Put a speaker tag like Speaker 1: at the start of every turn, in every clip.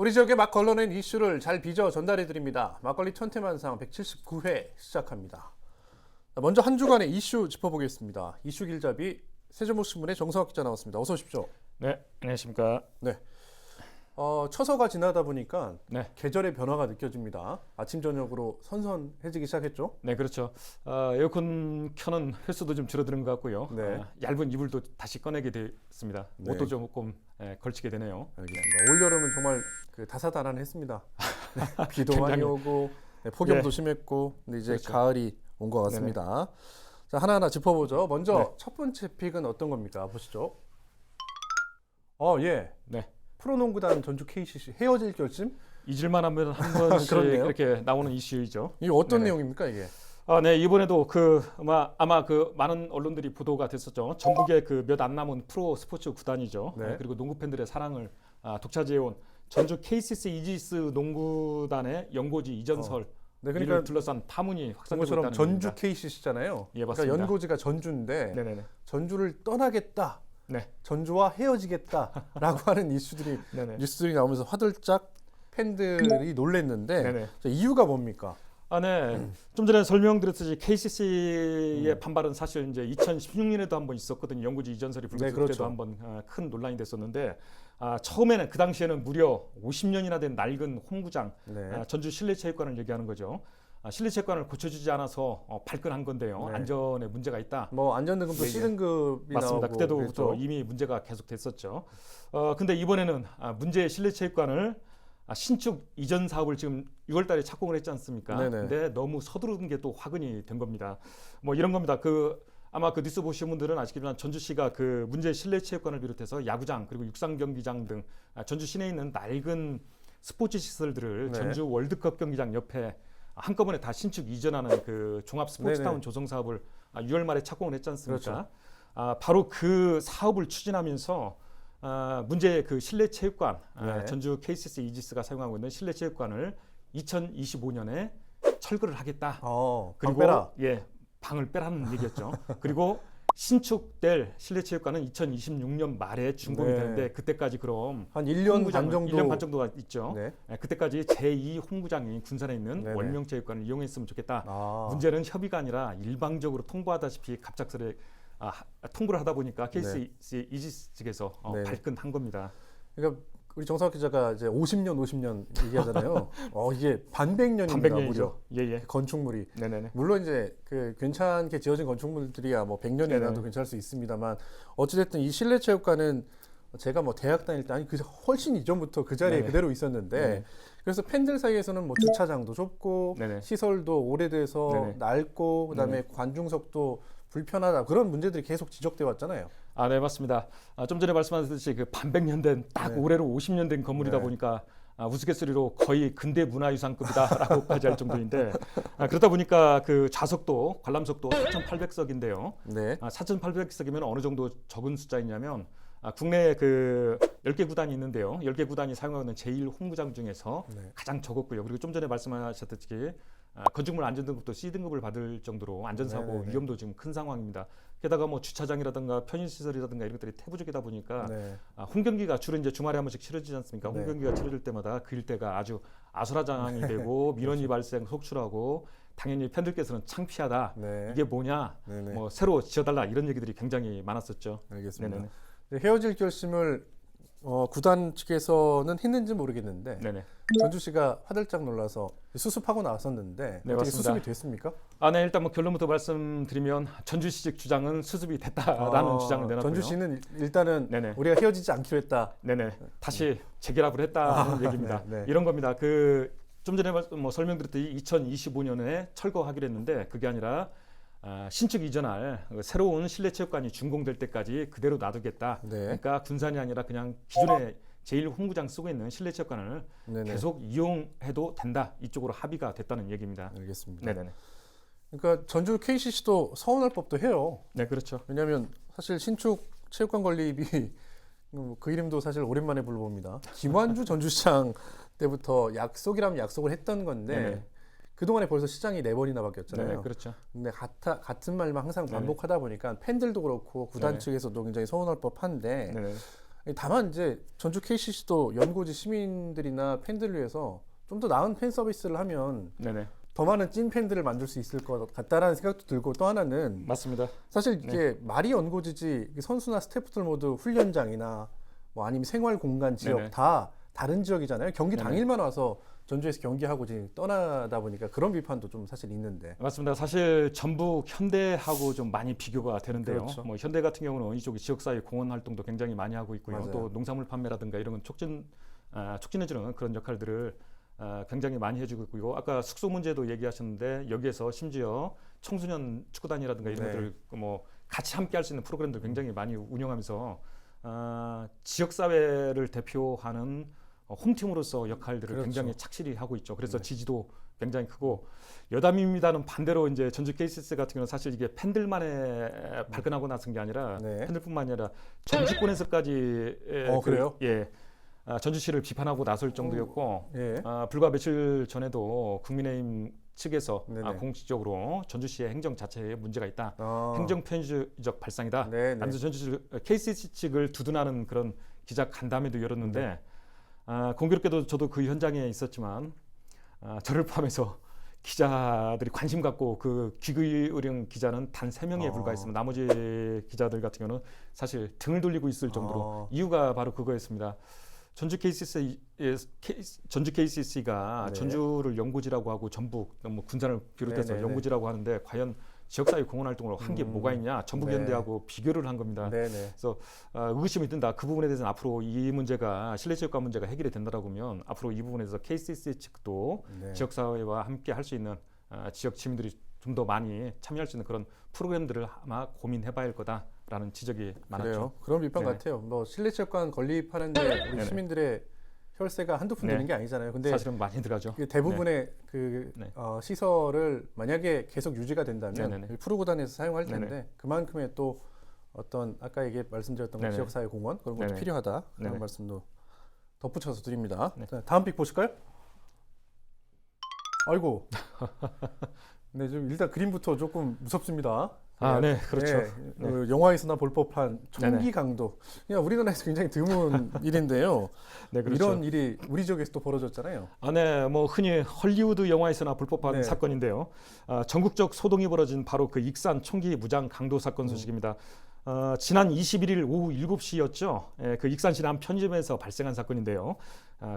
Speaker 1: 우리 지역에 막 걸러낸 이슈를 잘 빚어 전달해 드립니다. 막걸리 천태만상 179회 시작합니다. 먼저 한 주간의 이슈 짚어보겠습니다. 이슈 길잡이 세종신문의 정성학 기자 나왔습니다. 어서 오십시오.
Speaker 2: 네, 안녕하십니까.
Speaker 1: 네. 처서가 지나다 보니까
Speaker 2: 네.
Speaker 1: 계절의 변화가 느껴집니다. 아침 저녁으로 선선해지기 시작했죠?
Speaker 2: 네, 그렇죠. 에어컨 켜는 횟수도 좀 줄어드는 것 같고요.
Speaker 1: 네.
Speaker 2: 얇은 이불도 다시 꺼내게 됐습니다.
Speaker 1: 네.
Speaker 2: 옷도 조금 걸치게 되네요.
Speaker 1: 알겠습니다. 올 여름은 정말 다사다난했습니다. 네, 비도 많이
Speaker 2: 굉장히...
Speaker 1: 오고 폭염도
Speaker 2: 네.
Speaker 1: 심했고, 근데 이제
Speaker 2: 그렇죠.
Speaker 1: 가을이 온 것 같습니다. 네네. 자, 하나하나 짚어보죠. 먼저
Speaker 2: 네.
Speaker 1: 첫 번째 픽은 어떤 겁니까? 보시죠. 예.
Speaker 2: 네.
Speaker 1: 프로농구단 전주 KCC 헤어질 결심?
Speaker 2: 잊을만 하면 한 번씩 이렇게 나오는 이슈이죠.
Speaker 1: 이게 어떤
Speaker 2: 네네.
Speaker 1: 내용입니까, 이게?
Speaker 2: 네, 이번에도 아마 많은 언론들이 보도가 됐었죠. 전국에 몇 안 남은 프로 스포츠 구단이죠.
Speaker 1: 네.
Speaker 2: 그리고 농구 팬들의 사랑을 독차지해온 전주 KCC 이지스 농구단의 연고지 이전설
Speaker 1: 네,
Speaker 2: 이를
Speaker 1: 그러니까
Speaker 2: 둘러싼 파문이 확산되고
Speaker 1: 것처럼
Speaker 2: 있다는
Speaker 1: 전주
Speaker 2: 겁니다.
Speaker 1: KCC잖아요.
Speaker 2: 예, 맞습니다.
Speaker 1: 그러니까 연고지가 전주인데
Speaker 2: 네네네.
Speaker 1: 전주를 떠나겠다.
Speaker 2: 네.
Speaker 1: 전주와 헤어지겠다라고 하는 이슈들이 뉴스들이 나오면서 화들짝 팬들이 놀랬는데
Speaker 2: 네네.
Speaker 1: 이유가 뭡니까?
Speaker 2: 네. 좀 전에 설명드렸듯이 KCC의 반발은 사실 이제 2016년에도 한번 있었거든요. 연고지 이전설이 불거졌을
Speaker 1: 그렇죠.
Speaker 2: 때도 한번 큰 논란이 됐었는데 처음에는 그 당시에는 무려 50년이나 된 낡은 홈구장 전주 실내체육관을 얘기하는 거죠. 실내체육관을 고쳐주지 않아서 발끈한 건데요.
Speaker 1: 네.
Speaker 2: 안전에 문제가 있다.
Speaker 1: 뭐 안전등급도 C등급이
Speaker 2: 맞습니다.
Speaker 1: 나오고
Speaker 2: 그때도 이미 문제가 계속 됐었죠. 근데 이번에는 문제의 실내체육관을 신축 이전 사업을 지금 6월달에 착공을 했지 않습니까?
Speaker 1: 네네.
Speaker 2: 근데 너무 서두른 게 또 화근이 된 겁니다. 뭐 이런 겁니다. 아마 뉴스 보신 분들은 아시겠지만 전주시가 문제 실내체육관을 비롯해서 야구장 그리고 육상 경기장 등 전주 시내에 있는 낡은 스포츠 시설들을 전주 월드컵 경기장 옆에 한꺼번에 다 신축 이전하는 종합 스포츠타운 조성 사업을 6월 말에 착공을 했지 않습니까? 그렇죠. 바로 그 사업을 추진하면서 문제의 실내체육관 전주 KCC 이지스가 사용하고 있는 실내체육관을 2025년에 철거를 하겠다. 그리고 방을 빼라는 얘기였죠. 그리고 신축될 실내체육관은 2026년 말에 준공이 되는데 그때까지 그럼
Speaker 1: 한 1년 반 정도
Speaker 2: 1년 반 정도가 있죠. 그때까지 제2 홈구장이 군산에 있는 월명체육관을 이용했으면 좋겠다. 문제는 협의가 아니라 일방적으로 통보하다시피 갑작스레 통보를 하다 보니까 KCC 이지스 측에서 발끈한 겁니다.
Speaker 1: 그러니까 우리 정상학 기자가 이제 50년 얘기하잖아요. 이게 반백년입니다. 무려.
Speaker 2: 예.
Speaker 1: 건축물이.
Speaker 2: 네네네.
Speaker 1: 물론 이제 괜찮게 지어진 건축물들이야 뭐 100년이라도 괜찮을 수 있습니다만 어찌됐든 이 실내체육관은 제가 뭐 대학 다닐 때 훨씬 이전부터 그 자리에 그대로 있었는데 그래서 팬들 사이에서는 뭐 주차장도 좁고 시설도 오래돼서 낡고 그다음에 관중석도 불편하다 그런 문제들이 계속 지적돼 왔잖아요.
Speaker 2: 네, 맞습니다. 좀 전에 말씀하셨듯이 반백년 된 딱 올해로 50년 된 건물이다 보니까 우스갯소리로 거의 근대 문화유산급이다라고까지 할 정도인데 그러다 보니까 좌석도 관람석도 4,800석인데요. 4,800석이면 어느 정도 적은 숫자이냐면 국내에 10개 구단이 있는데요. 10개 구단이 사용하고 있는 제1 홈구장 중에서 가장 적었고요. 그리고 좀 전에 말씀하셨듯이 건축물 안전등급도 C등급을 받을 정도로 안전사고 위험도 지금 큰 상황입니다. 게다가 뭐 주차장이라든가 편의시설이라든가 이런 것들이 태부적이다 보니까 홈경기가 주로 이제 주말에 한 번씩 치러지지 않습니까? 홈경기가 치러질 때마다 그 일대가 아주 아수라장이 되고 민원이 발생, 속출하고 당연히 팬들께서는 창피하다. 이게 뭐냐? 뭐 새로 지어달라 이런 얘기들이 굉장히 많았었죠.
Speaker 1: 알겠습니다. 헤어질 결심을 구단 측에서는 했는지 모르겠는데 전주시가 화들짝 놀라서 수습하고 나왔었는데 어떻게 수습이 됐습니까?
Speaker 2: 네, 일단 뭐 결론부터 말씀드리면 전주시 측 주장은 수습이 됐다라는 주장을 내놨고요.
Speaker 1: 전주시는 일단은 우리가 헤어지지 않기로 했다.
Speaker 2: 다시 재결합을 했다는 얘기입니다. 이런 겁니다. 좀 전에 뭐 설명드렸듯이 2025년에 철거하기로 했는데 그게 아니라 신축 이전할 새로운 실내체육관이 준공될 때까지 그대로 놔두겠다. 그러니까 군산이 아니라 그냥 기존의 제1 홈구장 쓰고 있는 실내체육관을 계속 이용해도 된다. 이쪽으로 합의가 됐다는 얘기입니다.
Speaker 1: 알겠습니다. 그러니까 전주 KCC도 서운할 법도 해요.
Speaker 2: 네, 그렇죠.
Speaker 1: 왜냐하면 사실 신축 체육관 건립이 그 이름도 사실 오랜만에 불러봅니다. 김완주 전주시장 때부터 약속이라면 약속을 했던 건데 그동안에 벌써 시장이 4번이나 바뀌었잖아요.
Speaker 2: 그렇죠.
Speaker 1: 근데 같은 말만 항상 반복하다 보니까 팬들도 그렇고 구단 측에서도 굉장히 서운할 법한데 다만 이제 전주 KCC도 연고지 시민들이나 팬들을 위해서 좀 더 나은 팬 서비스를 하면
Speaker 2: 네네.
Speaker 1: 더 많은 찐 팬들을 만들 수 있을 것 같다라는 생각도 들고, 또 하나는
Speaker 2: 맞습니다.
Speaker 1: 사실 이게 말이 연고지지 선수나 스태프들 모두 훈련장이나 뭐 아니면 생활 공간 지역
Speaker 2: 네네.
Speaker 1: 다 다른 지역이잖아요. 경기
Speaker 2: 네네.
Speaker 1: 당일만 와서 전주에서 경기하고 지금 떠나다 보니까 그런 비판도 좀 사실 있는데.
Speaker 2: 맞습니다. 사실 전북 현대하고 좀 많이 비교가 되는데요.
Speaker 1: 그렇죠.
Speaker 2: 뭐 현대 같은 경우는 이쪽 지역사회 공헌 활동도 굉장히 많이 하고 있고요.
Speaker 1: 맞아요.
Speaker 2: 또 농산물 판매라든가 이런 건 촉진해주는 그런 역할들을 굉장히 많이 해주고 있고요. 아까 숙소 문제도 얘기하셨는데 여기에서 심지어 청소년 축구단이라든가 이런
Speaker 1: 네.
Speaker 2: 것들 뭐 같이 함께 할 수 있는 프로그램도 굉장히 많이 운영하면서 지역사회를 대표하는 홈팀으로서 역할들을
Speaker 1: 그렇죠.
Speaker 2: 굉장히 착실히 하고 있죠. 그래서
Speaker 1: 네.
Speaker 2: 지지도 굉장히 크고, 여담입니다는 반대로 이제 전주 KCC 같은 경우는 사실 이게 팬들만에 발끈하고 나선 게 아니라
Speaker 1: 네.
Speaker 2: 팬들뿐만 아니라 정치권에서까지
Speaker 1: 그래요?
Speaker 2: 예. 전주시를 비판하고 나설 정도였고,
Speaker 1: 예.
Speaker 2: 불과 며칠 전에도 국민의힘 측에서
Speaker 1: 네네.
Speaker 2: 공식적으로 전주시의 행정 자체에 문제가 있다.
Speaker 1: 아.
Speaker 2: 행정 편의적 발상이다.
Speaker 1: 네네.
Speaker 2: 하면서 전주시 KCC 측을 두둔하는 그런 기자 간담회도 열었는데,
Speaker 1: 네.
Speaker 2: 공교롭게도 저도 그 현장에 있었지만 저를 포함해서 기자들이 관심 갖고 그 귀의령 기자는 단 3명에 불과했습니다. 나머지 기자들 같은 경우는 사실 등을 돌리고 있을 정도로. 이유가 바로 그거였습니다. 전주 KCC가
Speaker 1: 네.
Speaker 2: 전주를 연고지라고 하고 전북 뭐 군산을 비롯해서
Speaker 1: 네네네.
Speaker 2: 연고지라고 하는데 과연 지역사회 공헌 활동을 한 게 뭐가 있냐, 전북현대하고 비교를 한 겁니다.
Speaker 1: 네네.
Speaker 2: 그래서 의구심이 든다. 그 부분에 대해서는 앞으로 이 문제가 실내체육관 문제가 해결이 된다라고 하면 앞으로 이 부분에서 KCC 측도
Speaker 1: 네.
Speaker 2: 지역사회와 함께 할 수 있는 지역 시민들이 좀 더 많이 참여할 수 있는 그런 프로그램들을 아마 고민해봐야 할 거다라는 지적이 많았죠.
Speaker 1: 그래요. 그런 비판
Speaker 2: 네네.
Speaker 1: 같아요. 뭐 실내체육관 건립하는데 우리
Speaker 2: 네네.
Speaker 1: 시민들의 혈세가 한두 푼
Speaker 2: 네.
Speaker 1: 드는 게 아니잖아요. 근데
Speaker 2: 사실은 많이 들어가죠.
Speaker 1: 그 대부분의 그
Speaker 2: 네.
Speaker 1: 시설을 만약에 계속 유지가 된다면
Speaker 2: 네네네.
Speaker 1: 프로구단에서 사용할 텐데
Speaker 2: 네네.
Speaker 1: 그만큼의 또 어떤 아까 말씀드렸던
Speaker 2: 네네.
Speaker 1: 지역사회 공헌 그런 것도
Speaker 2: 네네.
Speaker 1: 필요하다 그런
Speaker 2: 네네.
Speaker 1: 말씀도 덧붙여서 드립니다.
Speaker 2: 네.
Speaker 1: 자, 다음 픽 보실까요? 아이고. 네, 좀 일단 그림부터 조금 무섭습니다.
Speaker 2: 네, 그렇죠.
Speaker 1: 네, 영화에서나 볼 법한 총기 강도. 그냥 우리나라에서 굉장히 드문 일인데요.
Speaker 2: 네, 그렇죠.
Speaker 1: 이런 일이 우리 지역에서 또 벌어졌잖아요.
Speaker 2: 네, 뭐 흔히 헐리우드 영화에서나 볼 법한
Speaker 1: 네.
Speaker 2: 사건인데요. 전국적 소동이 벌어진 바로 그 익산 총기 무장 강도 사건 소식입니다. 지난 21일 오후 7시였죠. 그 익산시 한 편의점에서 발생한 사건인데요.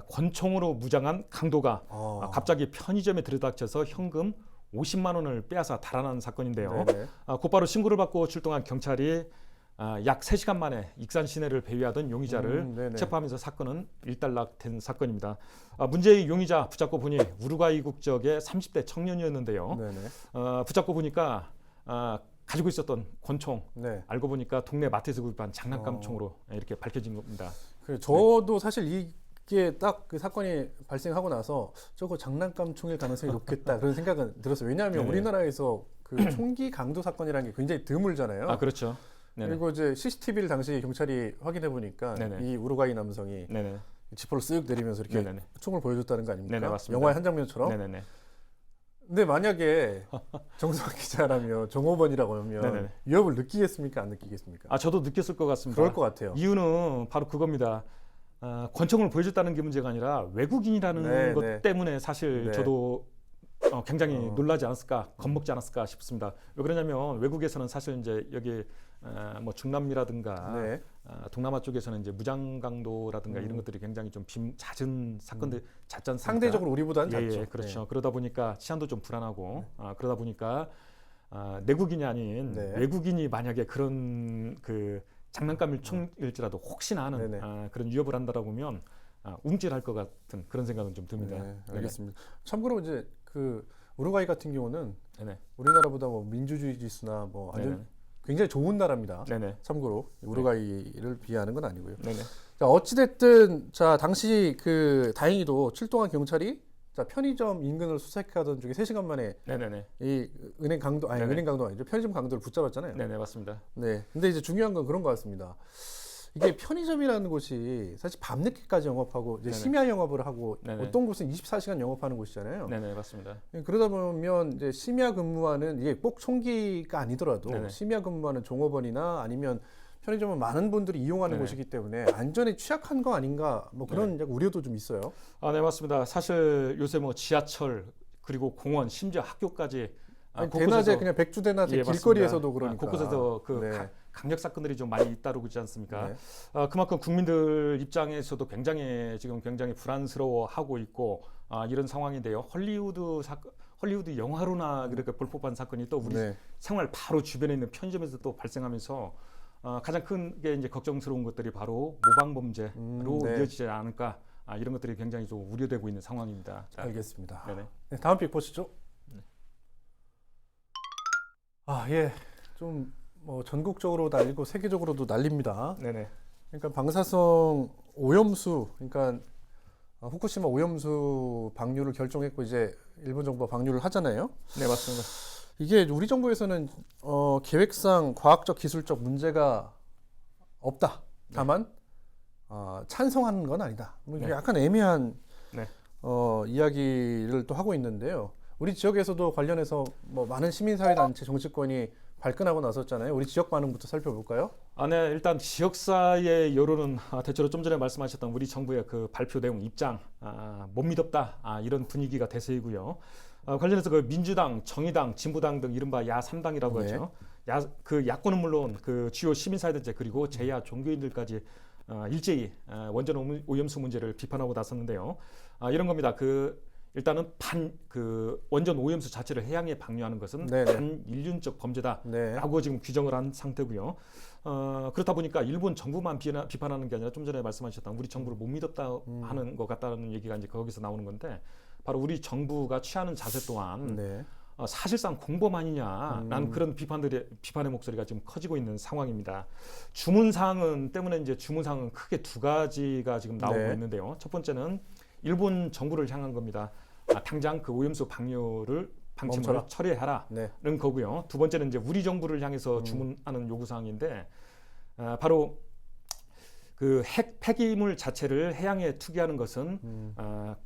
Speaker 2: 권총으로 무장한 강도가 갑자기 편의점에 들이닥쳐서 현금 50만 원을 빼앗아 달아난 사건인데요. 곧바로 신고를 받고 출동한 경찰이 약 3시간 만에 익산 시내를 배회하던 용의자를 체포하면서 사건은 일단락된 사건입니다. 문제의 용의자 붙잡고 보니 우루과이 국적의 30대 청년이었는데요. 붙잡고 보니까 가지고 있었던 권총 알고 보니까 동네 마트에서 구입한 장난감총으로 이렇게 밝혀진 겁니다.
Speaker 1: 저도 사실 이게 딱 그 사건이 발생하고 나서 저거 장난감 총일 가능성이 높겠다 그런 생각은 들었어요. 왜냐하면 우리나라에서 그 총기 강도 사건이라는 게 굉장히 드물잖아요.
Speaker 2: 그렇죠.
Speaker 1: 그리고 이제 CCTV를 당시 경찰이 확인해 보니까 이 우루과이 남성이 지퍼를 쓱 내리면서 이렇게 총을 보여줬다는 거 아닙니까?
Speaker 2: 맞습니다.
Speaker 1: 영화의 한 장면처럼. 근데 만약에 정성환 기자라면 정호번이라고 하면 위협을 느끼겠습니까? 안 느끼겠습니까?
Speaker 2: 저도 느꼈을 것 같습니다.
Speaker 1: 그럴 것 같아요.
Speaker 2: 이유는 바로 그겁니다. 권총을 보여줬다는 게 문제가 아니라 외국인이라는 것 때문에 사실 저도 굉장히 놀라지 않았을까, 겁먹지 않았을까 싶습니다. 왜 그러냐면 외국에서는 사실 이제 여기 뭐 중남미라든가 동남아 쪽에서는 이제 무장 강도라든가 이런 것들이 굉장히 좀 잦은 사건들 잦지 않습니까?
Speaker 1: 상대적으로 우리보다는 잦죠.
Speaker 2: 그렇죠. 그러다 보니까 치안도 좀 불안하고 그러다 보니까 내국인이 아닌 외국인이 만약에 그런 그 장난감일 총일지라도 혹시나 하는 그런 위협을 한다라고 하면 움찔할 것 같은 그런 생각은 좀 듭니다.
Speaker 1: 알겠습니다. 참고로 이제 그 우루과이 같은 경우는 우리나라보다 뭐 민주주의 지수나 뭐 아주 굉장히 좋은 나라입니다. 참고로 우루과이를 비하하는 건 아니고요. 자, 어찌됐든 자 당시 그 다행히도 출동한 경찰이 자 편의점 인근을 수색하던 중에 3시간 만에 이 은행 강도 은행 강도 아니죠. 편의점 강도를 붙잡았잖아요.
Speaker 2: 맞습니다.
Speaker 1: 근데 이제 중요한 건 그런 것 같습니다. 이게 편의점이라는 곳이 사실 밤늦게까지 영업하고 이제 심야 영업을 하고 어떤 곳은 24시간 영업하는 곳이잖아요.
Speaker 2: 맞습니다.
Speaker 1: 그러다 보면 이제 심야 근무하는 이게 꼭 총기가 아니더라도 심야 근무하는 종업원이나 아니면 편의점은 많은 분들이 이용하는
Speaker 2: 네네.
Speaker 1: 곳이기 때문에 안전에 취약한 거 아닌가 뭐 그런 약간 우려도 좀 있어요.
Speaker 2: 네, 맞습니다. 사실 요새 뭐 지하철 그리고 공원 심지어 학교까지
Speaker 1: 아니,
Speaker 2: 곳곳에서-
Speaker 1: 대낮에 그냥 백주대낮에
Speaker 2: 예,
Speaker 1: 길거리에서도
Speaker 2: 맞습니다.
Speaker 1: 그러니까
Speaker 2: 곳곳에서 그
Speaker 1: 네.
Speaker 2: 강력 사건들이 좀 많이 잇따르고 있지 않습니까?
Speaker 1: 네.
Speaker 2: 그만큼 국민들 입장에서도 굉장히 불안스러워하고 있고 이런 상황인데요. 헐리우드 영화로나 그렇게 볼 법한 사건이 또 우리
Speaker 1: 네.
Speaker 2: 생활 바로 주변에 있는 편의점에서 또 발생하면서 가장 큰 게 이제 걱정스러운 것들이 바로 모방 범죄로
Speaker 1: 네.
Speaker 2: 이어지지 않을까 이런 것들이 굉장히 좀 우려되고 있는 상황입니다. 자,
Speaker 1: 알겠습니다.
Speaker 2: 네네.
Speaker 1: 네, 다음 픽 보시죠. 예. 좀 뭐 전국적으로 날리고 세계적으로도 날립니다.
Speaker 2: 네네.
Speaker 1: 그러니까 방사성 오염수, 그러니까 후쿠시마 오염수 방류를 결정했고 이제 일본 정부가 방류를 하잖아요.
Speaker 2: 네, 맞습니다.
Speaker 1: 이게 우리 정부에서는 계획상 과학적 기술적 문제가 없다. 다만 찬성하는 건 아니다. 뭐 이게
Speaker 2: 네.
Speaker 1: 약간 애매한
Speaker 2: 네.
Speaker 1: 이야기를 또 하고 있는데요. 우리 지역에서도 관련해서 뭐 많은 시민사회단체 정치권이 발끈하고 나섰잖아요. 우리 지역 반응부터 살펴볼까요?
Speaker 2: 네, 일단 지역사회의 여론은 대체로 좀 전에 말씀하셨던 우리 정부의 그 발표 내용 입장 못 믿었다 이런 분위기가 대세이고요. 관련해서 그 민주당, 정의당, 진보당 등 이른바 야3당이라고
Speaker 1: 네.
Speaker 2: 하죠. 그 야권은 물론 그 주요 시민사회단체 그리고 제야 종교인들까지 일제히 원전 오염수 문제를 비판하고 나섰는데요. 이런 겁니다. 일단은 그 원전 오염수 자체를 해양에 방류하는 것은
Speaker 1: 네네.
Speaker 2: 반인륜적 범죄다라고
Speaker 1: 네.
Speaker 2: 지금 규정을 한 상태고요. 그렇다 보니까 일본 정부만 비판하는 게 아니라 좀 전에 말씀하셨던 우리 정부를 못 믿었다 하는 것 같다는 얘기가 이제 거기서 나오는 건데 바로 우리 정부가 취하는 자세 또한
Speaker 1: 네.
Speaker 2: 사실상 공범 아니냐라는 그런 비판의 목소리가 지금 커지고 있는 상황입니다. 주문사항은 크게 두 가지가 지금 나오고
Speaker 1: 네.
Speaker 2: 있는데요. 첫 번째는 일본 정부를 향한 겁니다. 당장 그 오염수 방침을
Speaker 1: 멈춰라.
Speaker 2: 철회하라는
Speaker 1: 네.
Speaker 2: 거고요. 두 번째는 이제 우리 정부를 향해서 주문하는 요구 사항인데 바로 그 폐기물 자체를 해양에 투기하는 것은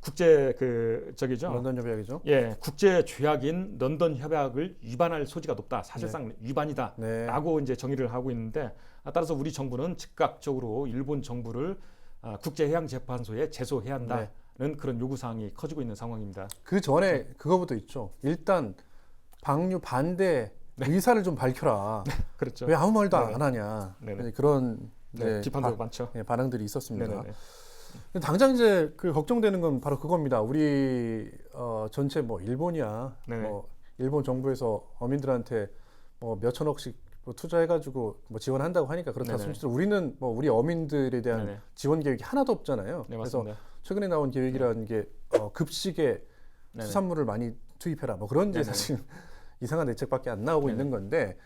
Speaker 2: 국제 저기죠.
Speaker 1: 런던 협약이죠.
Speaker 2: 예, 국제 조약인 런던 협약을 위반할 소지가 높다. 사실상 위반이다라고
Speaker 1: 네.
Speaker 2: 이제 정의를 하고 있는데 따라서 우리 정부는 즉각적으로 일본 정부를 국제해양재판소에 제소해야 한다는 그런 요구 사항이 커지고 있는 상황입니다.
Speaker 1: 그 전에 그거부터 있죠. 일단 방류 반대 의사를 좀 밝혀라.
Speaker 2: 그렇죠.
Speaker 1: 왜 아무 말도
Speaker 2: 네네.
Speaker 1: 안 하냐.
Speaker 2: 네네.
Speaker 1: 그런
Speaker 2: 비판도 많죠.
Speaker 1: 반응들이 있었습니다.
Speaker 2: 네네네.
Speaker 1: 근데 당장 이제 그 걱정되는 건 바로 그겁니다. 우리 전체 뭐 일본이야,
Speaker 2: 네네.
Speaker 1: 뭐 일본 정부에서 어민들한테 뭐 몇천억씩 뭐 투자해가지고 뭐 지원한다고 하니까 그렇다.
Speaker 2: 네네.
Speaker 1: 실제로 우리는 뭐 우리 어민들에 대한
Speaker 2: 네네.
Speaker 1: 지원 계획이 하나도 없잖아요.
Speaker 2: 네,
Speaker 1: 그래서
Speaker 2: 맞습니다.
Speaker 1: 최근에 나온 계획이라는 게 급식에
Speaker 2: 네네.
Speaker 1: 수산물을 많이 투입해라. 뭐 그런 게
Speaker 2: 네네.
Speaker 1: 사실 이상한 대책밖에 안 나오고
Speaker 2: 네네.
Speaker 1: 있는 건데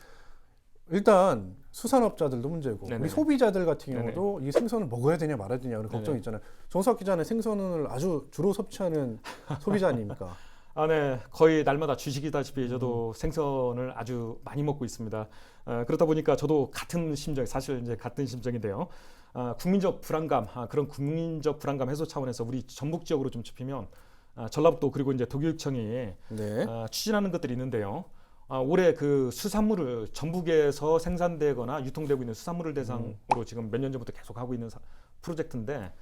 Speaker 1: 일단 수산업자들도 문제고
Speaker 2: 네네.
Speaker 1: 우리 소비자들 같은
Speaker 2: 네네.
Speaker 1: 경우도 이 생선을 먹어야 되냐 말아야 되냐 그런
Speaker 2: 네네.
Speaker 1: 걱정이 있잖아요. 정석 기자는 생선을 아주 주로 섭취하는 소비자 아닙니까?
Speaker 2: 네, 거의 날마다 주식이다시피 저도 생선을 아주 많이 먹고 있습니다. 그러다 보니까 저도 사실 이제 같은 심정인데요. 국민적 불안감, 그런 국민적 불안감 해소 차원에서 우리 전북 지역으로 좀 좁히면 전라북도 그리고 이제 독일청이
Speaker 1: 네.
Speaker 2: 추진하는 것들이 있는데요. 올해 그 수산물을 전북에서 생산되거나 유통되고 있는 수산물을 대상으로 지금 몇 년 전부터 계속 하고 있는 프로젝트인데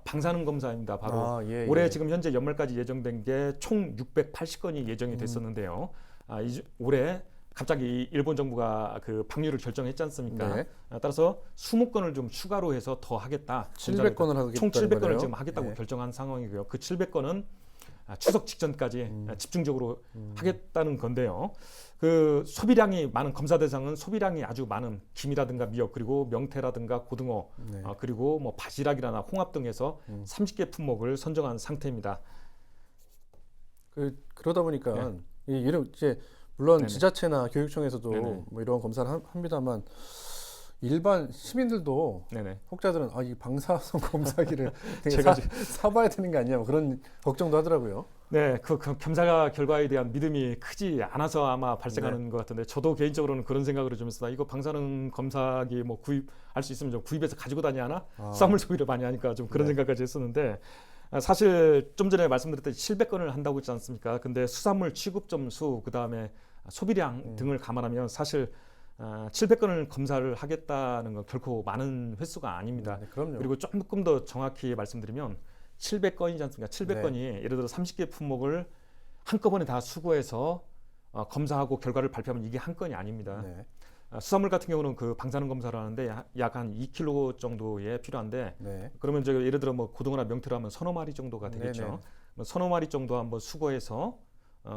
Speaker 2: 방사능 검사입니다. 바로
Speaker 1: 예,
Speaker 2: 올해
Speaker 1: 예.
Speaker 2: 지금 현재 연말까지 예정된 게 총 680건이 예정이 됐었는데요. 올해 갑자기 일본 정부가 그 방류를 결정했지 않습니까?
Speaker 1: 네.
Speaker 2: 따라서 20건을 좀 추가로 해서 더 하겠다.
Speaker 1: 700건을 하겠다는
Speaker 2: 총 700건을
Speaker 1: 거네요.
Speaker 2: 지금 하겠다고
Speaker 1: 예.
Speaker 2: 결정한 상황이고요. 그 700건은 추석 직전까지 집중적으로 하겠다는 건데요. 그 소비량이 많은 검사 대상은 소비량이 아주 많은 김이라든가 미역 그리고 명태라든가 고등어
Speaker 1: 네.
Speaker 2: 그리고 뭐 바지락이나 홍합 등에서 30개 품목을 선정한 상태입니다.
Speaker 1: 그러다 보니까 이런 이제 물론
Speaker 2: 네네.
Speaker 1: 지자체나 교육청에서도
Speaker 2: 네네.
Speaker 1: 뭐 이런 검사를 합니다만 일반 시민들도
Speaker 2: 네네.
Speaker 1: 혹자들은 이 방사성 검사기를 되게
Speaker 2: 제가
Speaker 1: 사봐야 되는 게 아니냐 뭐 그런 걱정도 하더라고요.
Speaker 2: 네, 그 검사 결과에 대한 믿음이 크지 않아서 아마 발생하는 것 같은데 저도 개인적으로는 그런 생각을 좀 했습니다. 이거 방사능 검사기 뭐 구입할 수 있으면 좀 구입해서 가지고 다녀야 하나? 수산물 소비를 많이 하니까 좀 그런 생각까지 했었는데 사실 좀 전에 말씀드렸듯이 700건을 한다고 했지 않습니까? 근데 수산물 취급점 수 그다음에 소비량 등을 감안하면 사실 700건을 검사를 하겠다는 건 결코 많은 횟수가 아닙니다.
Speaker 1: 네, 그럼요.
Speaker 2: 그리고 조금 더 정확히 말씀드리면 700건이지 않습니까? 700건이 예를 들어 30개 품목을 한꺼번에 다 수거해서 검사하고 결과를 발표하면 이게 한 건이 아닙니다.
Speaker 1: 네.
Speaker 2: 수산물 같은 경우는 그 방사능 검사를 하는데 약 한 2kg 정도에 필요한데
Speaker 1: 네.
Speaker 2: 그러면 저 예를 들어 뭐 고등어나 명태로 하면 서너 마리 정도가 되겠죠.
Speaker 1: 네네.
Speaker 2: 뭐 서너 마리 정도 한번 수거해서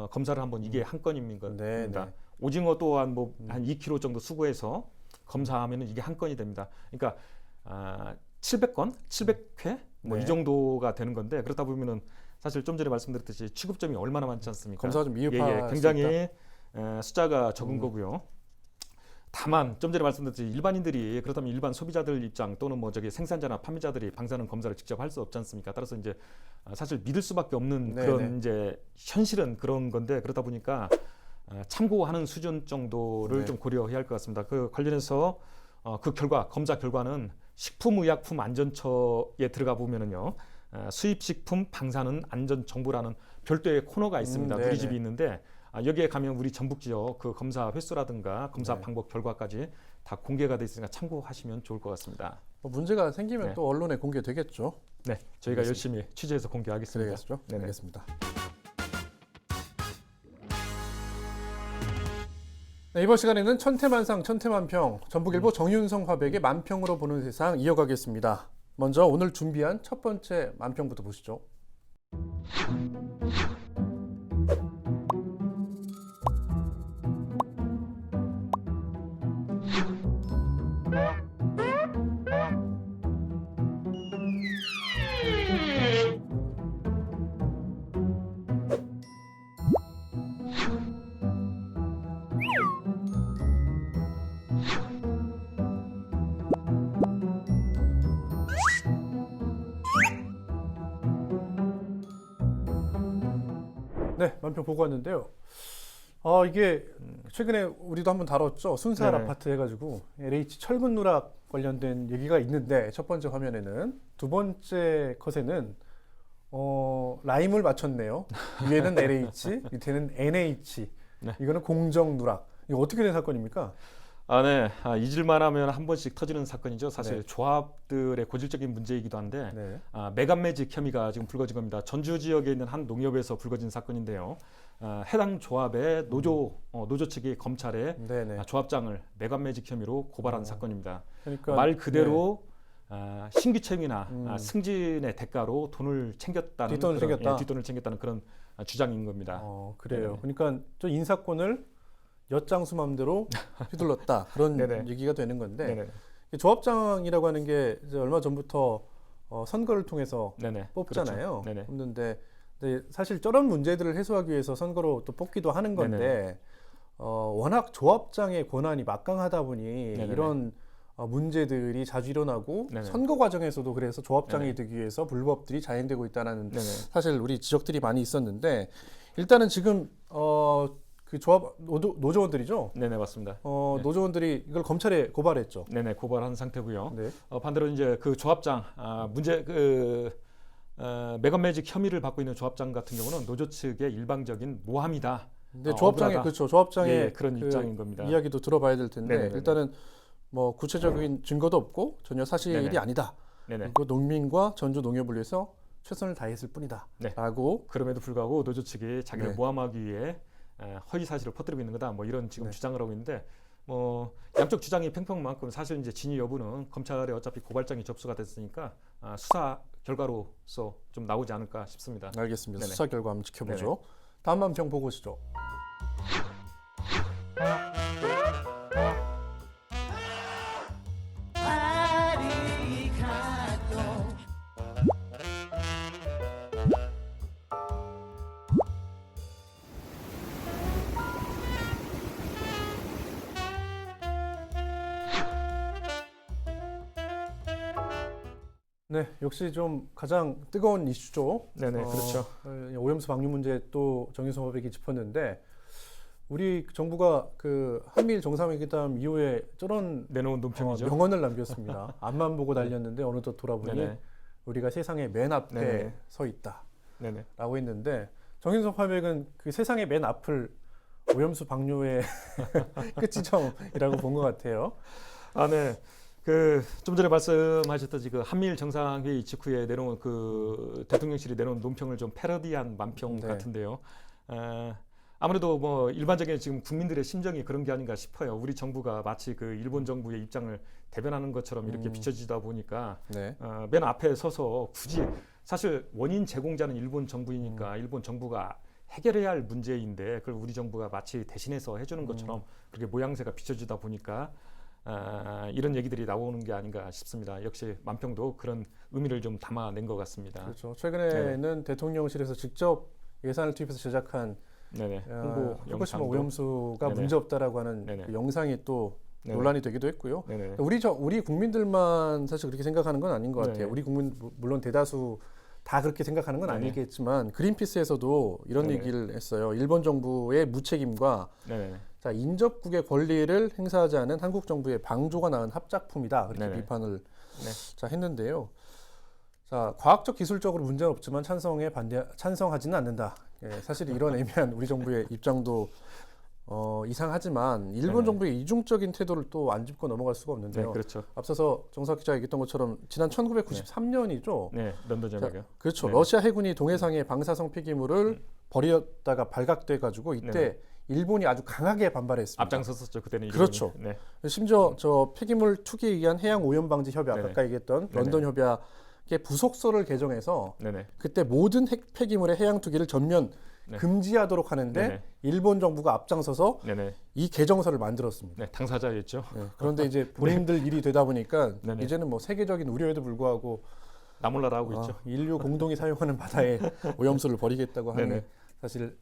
Speaker 2: 검사를 한번 이게 한 건입니다.
Speaker 1: 네네.
Speaker 2: 오징어 또한 뭐 한 2kg 정도 수거해서 검사하면은 이게 한 건이 됩니다. 그러니까 700건, 700회 뭐 이
Speaker 1: 네.
Speaker 2: 정도가 되는 건데 그렇다 보면은 사실 좀 전에 말씀드렸듯이 취급점이 얼마나 많지 않습니까?
Speaker 1: 검사가 좀 미흡할
Speaker 2: 굉장히 숫자가 적은
Speaker 1: 음.
Speaker 2: 거고요. 다만 좀 전에 말씀드렸듯이 일반인들이 그렇다면 일반 소비자들 입장 또는 뭐 저기 생산자나 판매자들이 방사능 검사를 직접 할 수 없지 않습니까? 따라서 이제 사실 믿을 수밖에 없는
Speaker 1: 네네.
Speaker 2: 그런 이제 현실은 그런 건데 그러다 보니까 참고하는 수준 정도를
Speaker 1: 네.
Speaker 2: 좀 고려해야 할 것 같습니다. 그 관련해서 그 결과 검사 결과는 식품의약품안전처에 들어가 보면은요 수입식품 방사능 안전 정보라는 별도의 코너가 있습니다.
Speaker 1: 네네.
Speaker 2: 누리집이 있는데 여기에 가면 우리 전북 지역 그 검사 횟수라든가 검사
Speaker 1: 네.
Speaker 2: 방법 결과까지 다 공개가 돼 있으니까 참고하시면 좋을 것 같습니다.
Speaker 1: 뭐 문제가 생기면
Speaker 2: 네.
Speaker 1: 또 언론에 공개되겠죠.
Speaker 2: 네, 저희가
Speaker 1: 알겠습니다.
Speaker 2: 열심히 취재해서 공개하겠습니다.
Speaker 1: 그러겠죠.
Speaker 2: 네네.
Speaker 1: 알겠습니다. 네, 이번 시간에는 천태만상 천태만평 전북일보 정윤성 화백의 만평으로 보는 세상 이어가겠습니다. 먼저 오늘 준비한 첫 번째 만평부터 보시죠. 네, 만평 보고 왔는데요. 이게 최근에 우리도 한번 다뤘죠. 순살
Speaker 2: 네네.
Speaker 1: 아파트 해가지고 LH 철근 누락 관련된 얘기가 있는데 첫 번째 화면에는 두 번째 컷에는 라임을 맞췄네요. 위에는 LH, 밑에는 NH.
Speaker 2: 네.
Speaker 1: 이거는 공정 누락. 이거 어떻게 된 사건입니까?
Speaker 2: 네. 잊을만 하면 한 번씩 터지는 사건이죠. 사실
Speaker 1: 네.
Speaker 2: 조합들의 고질적인 문제이기도 한데
Speaker 1: 네.
Speaker 2: 매간매직 혐의가 지금 불거진 겁니다. 전주 지역에 있는 한 농협에서 불거진 사건인데요. 해당 조합의 노조 측이 검찰에
Speaker 1: 네네.
Speaker 2: 조합장을 매간매직 혐의로 고발한 사건입니다.
Speaker 1: 그러니까
Speaker 2: 말 그대로 신규채용이나 승진의 대가로 돈을 챙겼다는
Speaker 1: 뒷돈을
Speaker 2: 그런,
Speaker 1: 챙겼다?
Speaker 2: 뒷돈을 챙겼다는 그런 주장인 겁니다.
Speaker 1: 그래요.
Speaker 2: 네네.
Speaker 1: 그러니까 저 인사권을 엿장수 맘대로 휘둘렀다. 그런
Speaker 2: 네네.
Speaker 1: 얘기가 되는 건데
Speaker 2: 네네.
Speaker 1: 조합장이라고 하는 게 이제 얼마 전부터 선거를 통해서
Speaker 2: 네네.
Speaker 1: 뽑잖아요.
Speaker 2: 그렇죠. 네네.
Speaker 1: 뽑는데 근데 사실 저런 문제들을 해소하기 위해서 선거로 또 뽑기도 하는 건데 워낙 조합장의 권한이 막강하다 보니
Speaker 2: 네네네.
Speaker 1: 이런 문제들이 자주 일어나고
Speaker 2: 네네.
Speaker 1: 선거 과정에서도 그래서 조합장이
Speaker 2: 네네.
Speaker 1: 되기 위해서 불법들이 자행되고 있다는
Speaker 2: 네네.
Speaker 1: 사실 우리 지적들이 많이 있었는데 일단은 지금 그 조합 노조원들이죠.
Speaker 2: 네네, 맞습니다. 네.
Speaker 1: 노조원들이 이걸 검찰에 고발했죠.
Speaker 2: 네네, 고발한 상태고요.
Speaker 1: 네.
Speaker 2: 반대로 이제 그 조합장 매건매직 혐의를 받고 있는 조합장 같은 경우는 노조 측의 일방적인 모함이다.
Speaker 1: 근데 조합장의
Speaker 2: 억울하다.
Speaker 1: 그렇죠. 조합장의
Speaker 2: 예, 그런 입장인 겁니다.
Speaker 1: 이야기도 들어봐야 될 텐데
Speaker 2: 네네네네.
Speaker 1: 일단은 뭐 구체적인 증거도 없고 전혀 사실이
Speaker 2: 네네.
Speaker 1: 아니다.
Speaker 2: 네네.
Speaker 1: 그리고 농민과 전주 농협을 위해서 최선을 다했을 뿐이다.
Speaker 2: 네.
Speaker 1: 라고
Speaker 2: 그럼에도 불구하고 노조 측이 자기를
Speaker 1: 네.
Speaker 2: 모함하기 위해 허위 사실을 퍼뜨리고 있는 거다. 뭐 이런 지금
Speaker 1: 네.
Speaker 2: 주장을 하고 있는데 뭐 양쪽 주장이 팽팽만큼 사실 이제 진위 여부는 검찰에 어차피 고발장이 접수가 됐으니까 수사 결과로서 좀 나오지 않을까 싶습니다.
Speaker 1: 알겠습니다.
Speaker 2: 네네.
Speaker 1: 수사 결과 한번 지켜보죠. 다음 한평 보고 오시죠. 네, 역시 좀 가장 뜨거운 이슈죠.
Speaker 2: 네네, 그렇죠.
Speaker 1: 오염수 방류 문제 또 정윤성 후보에게 짚었는데 우리 정부가 그 한미일 정상회담 이후에 저런
Speaker 2: 내놓은 논평이죠.
Speaker 1: 명언을 남겼습니다. 앞만 보고 달렸는데 어느덧 돌아보니
Speaker 2: 네네.
Speaker 1: 우리가 세상의 맨 앞에
Speaker 2: 네네.
Speaker 1: 서 있다라고
Speaker 2: 네네.
Speaker 1: 했는데 정윤석 화백은 그 세상의 맨 앞을 오염수 방류의 끝지점이라고 본 것 같아요.
Speaker 2: 아, 네. 그 좀 전에 말씀하셨듯이 그 한미일 정상회의 직후에 내놓은 그 대통령실이 내놓은 논평을 좀 패러디한 만평
Speaker 1: 네.
Speaker 2: 같은데요. 아무래도 뭐 일반적인 지금 국민들의 심정이 그런 게 아닌가 싶어요. 우리 정부가 마치 그 일본 정부의 입장을 대변하는 것처럼 이렇게 비춰지다 보니까
Speaker 1: 네.
Speaker 2: 맨 앞에 서서 굳이 사실 원인 제공자는 일본 정부이니까 일본 정부가 해결해야 할 문제인데 그걸 우리 정부가 마치 대신해서 해주는 것처럼 그렇게 모양새가 비춰지다 보니까 이런 얘기들이 나오는 게 아닌가 싶습니다. 역시 만평도 그런 의미를 좀 담아낸 것 같습니다.
Speaker 1: 그렇죠. 최근에는 대통령실에서 직접 예산을 투입해서 제작한
Speaker 2: 네네. 홍보
Speaker 1: 후쿠시마
Speaker 2: 영상도.
Speaker 1: 오염수가
Speaker 2: 네네.
Speaker 1: 문제 없다라고 하는
Speaker 2: 네네.
Speaker 1: 그 영상이 또
Speaker 2: 네네.
Speaker 1: 논란이 되기도 했고요.
Speaker 2: 네네.
Speaker 1: 우리 국민들만 사실 그렇게 생각하는 건 아닌 것 같아요.
Speaker 2: 네네.
Speaker 1: 우리 국민 물론 대다수 다 그렇게 생각하는 건
Speaker 2: 네네.
Speaker 1: 아니겠지만 그린피스에서도 이런
Speaker 2: 네네.
Speaker 1: 얘기를 했어요. 일본 정부의 무책임과
Speaker 2: 네네.
Speaker 1: 자, 인접국의 권리를 행사하지 않은 한국 정부의 방조가 낳은 합작품이다. 그렇게
Speaker 2: 네네.
Speaker 1: 비판을
Speaker 2: 네.
Speaker 1: 자, 했는데요. 자, 과학적 기술적으로 문제는 없지만 찬성하지는 않는다. 예, 사실 이런 애매한 우리 정부의 입장도 이상하지만 일본
Speaker 2: 네네.
Speaker 1: 정부의 이중적인 태도를 또 안 짚고 넘어갈 수가
Speaker 2: 네,
Speaker 1: 없는데요.
Speaker 2: 그렇죠.
Speaker 1: 앞서서 정석 기자가 얘기했던 것처럼 지난 1993년이죠.
Speaker 2: 네, 런던 전역이요.
Speaker 1: 그렇죠.
Speaker 2: 네.
Speaker 1: 러시아 해군이 동해상에 방사성 폐기물을 버렸다가 발각돼 가지고 이때
Speaker 2: 네네.
Speaker 1: 일본이 아주 강하게 반발했습니다.
Speaker 2: 앞장섰었죠 그때는.
Speaker 1: 그렇죠.
Speaker 2: 일본이. 네.
Speaker 1: 심지어 저 폐기물 투기에 의한 해양 오염 방지 협약
Speaker 2: 네네.
Speaker 1: 아까 얘기했던 런던 협약의 부속서를 개정해서
Speaker 2: 네네.
Speaker 1: 그때 모든 핵 폐기물의 해양 투기를 전면
Speaker 2: 네.
Speaker 1: 금지하도록 하는데
Speaker 2: 네네.
Speaker 1: 일본 정부가 앞장서서
Speaker 2: 네네.
Speaker 1: 이 개정서를 만들었습니다.
Speaker 2: 네, 당사자였죠.
Speaker 1: 네, 그런데 이제 본인들 일이 되다 보니까
Speaker 2: 네네.
Speaker 1: 이제는 뭐 세계적인 우려에도 불구하고
Speaker 2: 나몰라라 하고 있죠.
Speaker 1: 인류 공동이 사용하는 바다에 오염수를 버리겠다고 하는
Speaker 2: 네네.
Speaker 1: 사실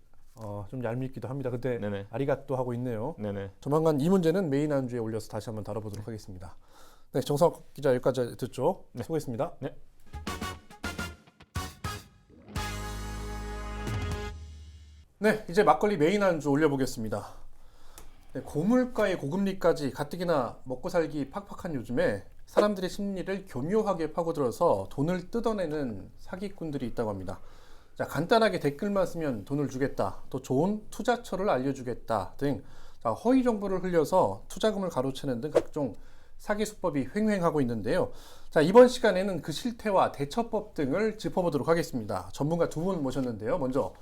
Speaker 1: 좀 얄밉기도 합니다. 근데
Speaker 2: 네네.
Speaker 1: 아리가또 하고 있네요.
Speaker 2: 네네.
Speaker 1: 조만간 이 문제는 메인 안주에 올려서 다시 한번 다뤄보도록 하겠습니다. 네, 정석 기자 여기까지 듣죠.
Speaker 2: 네.
Speaker 1: 수고했습니다.
Speaker 2: 네.
Speaker 1: 네, 이제 막걸리 메인 안주 올려보겠습니다. 네, 고물가의 고금리까지 가뜩이나 먹고 살기 팍팍한 요즘에 사람들의 심리를 교묘하게 파고들어서 돈을 뜯어내는 사기꾼들이 있다고 합니다. 자, 간단하게 댓글만 쓰면 돈을 주겠다, 또 좋은 투자처를 알려주겠다 등 허위 정보를 흘려서 투자금을 가로채는 등 각종 사기 수법이 횡행하고 있는데요. 자, 이번 시간에는 그 실태와 대처법 등을 짚어보도록 하겠습니다. 전문가 두 분 모셨는데요. 먼저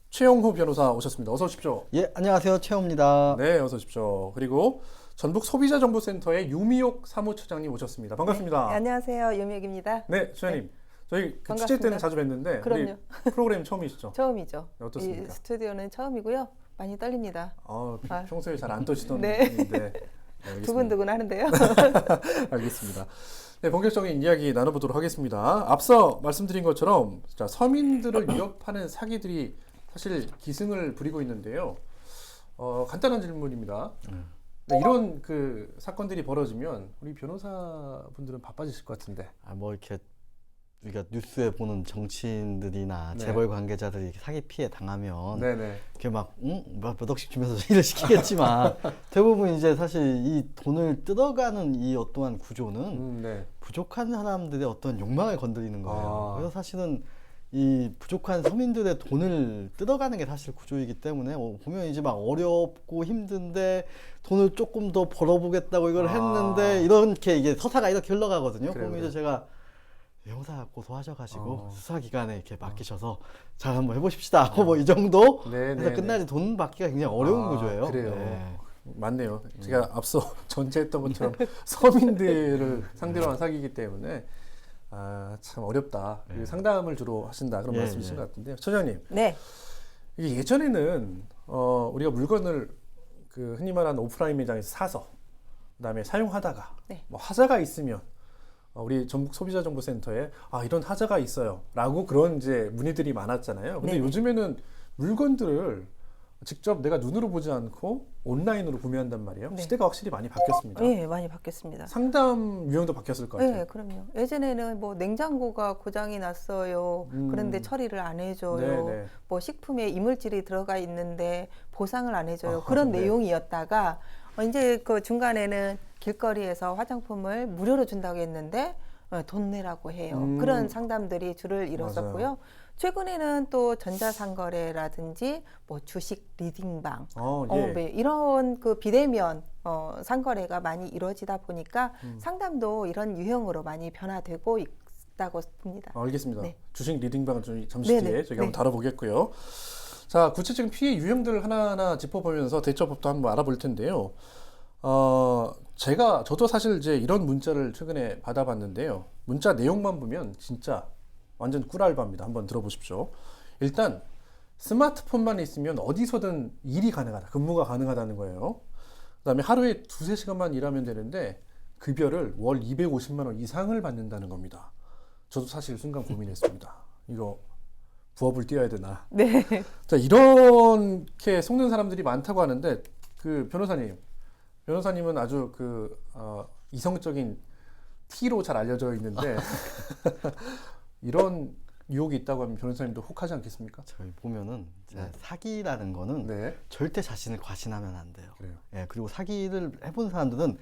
Speaker 1: 최영호 변호사 오셨습니다. 어서 오십시오.
Speaker 3: 예, 안녕하세요. 최호입니다.
Speaker 1: 네, 어서 오십시오. 그리고 전북 소비자정보센터의 유미옥 사무처장님 오셨습니다. 반갑습니다.
Speaker 4: 네, 안녕하세요. 유미옥입니다.
Speaker 1: 네, 소장님. 저희 그 취재
Speaker 4: 반갑습니다.
Speaker 1: 때는 자주 뵀는데
Speaker 4: 그럼요.
Speaker 1: 우리 프로그램 처음이시죠?
Speaker 4: 처음이죠.
Speaker 1: 어떻습니까?
Speaker 4: 이 스튜디오는 처음이고요. 많이 떨립니다.
Speaker 1: 평소에 잘 안 떠시던
Speaker 4: 네.
Speaker 1: 분인데
Speaker 4: 두근두근 하는데요.
Speaker 1: 알겠습니다. 네, 본격적인 이야기 나눠보도록 하겠습니다. 앞서 말씀드린 것처럼 자, 서민들을 위협하는 사기들이 사실 기승을 부리고 있는데요. 간단한 질문입니다. 네, 이런 그 사건들이 벌어지면 우리 변호사분들은 바빠지실 것 같은데.
Speaker 3: 뭐 이렇게 우리가 뉴스에 보는 정치인들이나
Speaker 1: 네.
Speaker 3: 재벌 관계자들이 이렇게 사기 피해 당하면
Speaker 1: 네네.
Speaker 3: 이렇게 막 몇 억씩 주면서 일을 시키겠지만 대부분 이제 사실 이 돈을 뜯어가는 이 어떠한 구조는
Speaker 1: 네.
Speaker 3: 부족한 사람들의 어떤 욕망을 건드리는 거예요.
Speaker 1: 아.
Speaker 3: 그래서 사실은 이 부족한 서민들의 돈을 뜯어가는 게 사실 구조이기 때문에 보면 이제 막 어렵고 힘든데 돈을 조금 더 벌어보겠다고 이걸 했는데 이렇게 이게 서사가 이렇게 흘러가거든요.
Speaker 1: 그래요,
Speaker 3: 그러면 이제 제가 형사 고소하셔가지고 수사기관에 이렇게 맡기셔서 잘 한번 해보십시다 하고 뭐 이 정도
Speaker 1: 네,
Speaker 3: 해서
Speaker 1: 네,
Speaker 3: 끝나지 돈 받기가 굉장히 어려운 구조예요.
Speaker 1: 그래요.
Speaker 3: 네.
Speaker 1: 맞네요. 제가 앞서 전제했던 것처럼 서민들을 상대로 한 사기이기 때문에 참 어렵다.
Speaker 3: 네.
Speaker 1: 상담을 주로 하신다 그런
Speaker 3: 예,
Speaker 1: 말씀이신
Speaker 3: 예.
Speaker 1: 것 같은데요. 처장님,
Speaker 4: 네.
Speaker 1: 이게 예전에는 우리가 물건을 그 흔히 말하는 오프라인 매장에서 사서 그다음에 사용하다가
Speaker 4: 네.
Speaker 1: 뭐 하자가 있으면 우리 전북 소비자정보센터에 이런 하자가 있어요라고 그런 이제 문의들이 많았잖아요. 근데
Speaker 4: 네네.
Speaker 1: 요즘에는 물건들을 직접 내가 눈으로 보지 않고 온라인으로 구매한단 말이에요.
Speaker 4: 네.
Speaker 1: 시대가 확실히 많이 바뀌었습니다.
Speaker 4: 네, 많이 바뀌었습니다.
Speaker 1: 상담 유형도 바뀌었을 것 같아요.
Speaker 4: 네, 그럼요. 예전에는 뭐 냉장고가 고장이 났어요. 그런데 처리를 안 해줘요.
Speaker 1: 네, 네.
Speaker 4: 뭐 식품에 이물질이 들어가 있는데 보상을 안 해줘요.
Speaker 1: 아,
Speaker 4: 그런
Speaker 1: 네.
Speaker 4: 내용이었다가 이제 그 중간에는 길거리에서 화장품을 무료로 준다고 했는데 돈 내라고 해요. 그런 상담들이 줄을 이뤘었고요. 최근에는 또 전자상거래라든지 뭐 주식 리딩방,
Speaker 1: 예.
Speaker 4: 네, 이런 그 비대면 상거래가 많이 이루어지다 보니까 상담도 이런 유형으로 많이 변화되고 있다고 봅니다.
Speaker 1: 알겠습니다.
Speaker 4: 네.
Speaker 1: 주식 리딩방은 좀 잠시
Speaker 4: 네네.
Speaker 1: 뒤에 저희가
Speaker 4: 네.
Speaker 1: 한번 다뤄보겠고요. 자, 구체적인 피해 유형들을 하나하나 짚어보면서 대처법도 한번 알아볼 텐데요. 저도 사실 이제 이런 문자를 최근에 받아봤는데요. 문자 내용만 보면 진짜 완전 꿀알바입니다. 한번 들어보십시오. 일단 스마트폰만 있으면 어디서든 일이 가능하다, 근무가 가능하다는 거예요. 그다음에 하루에 2-3시간만 일하면 되는데 급여를 월 250만 원 이상을 받는다는 겁니다. 저도 사실 순간 고민했습니다. 이거 부업을 뛰어야 되나?
Speaker 4: 네.
Speaker 1: 자, 이렇게 속는 사람들이 많다고 하는데 그 변호사님은 아주 이성적인 T로 잘 알려져 있는데 이런 유혹이 있다고 하면 변호사님도 혹하지 않겠습니까?
Speaker 3: 저희 보면은
Speaker 1: 네.
Speaker 3: 사기라는 거는
Speaker 1: 네.
Speaker 3: 절대 자신을 과신하면 안 돼요.
Speaker 1: 그래요.
Speaker 3: 예, 그리고 사기를 해본 사람들은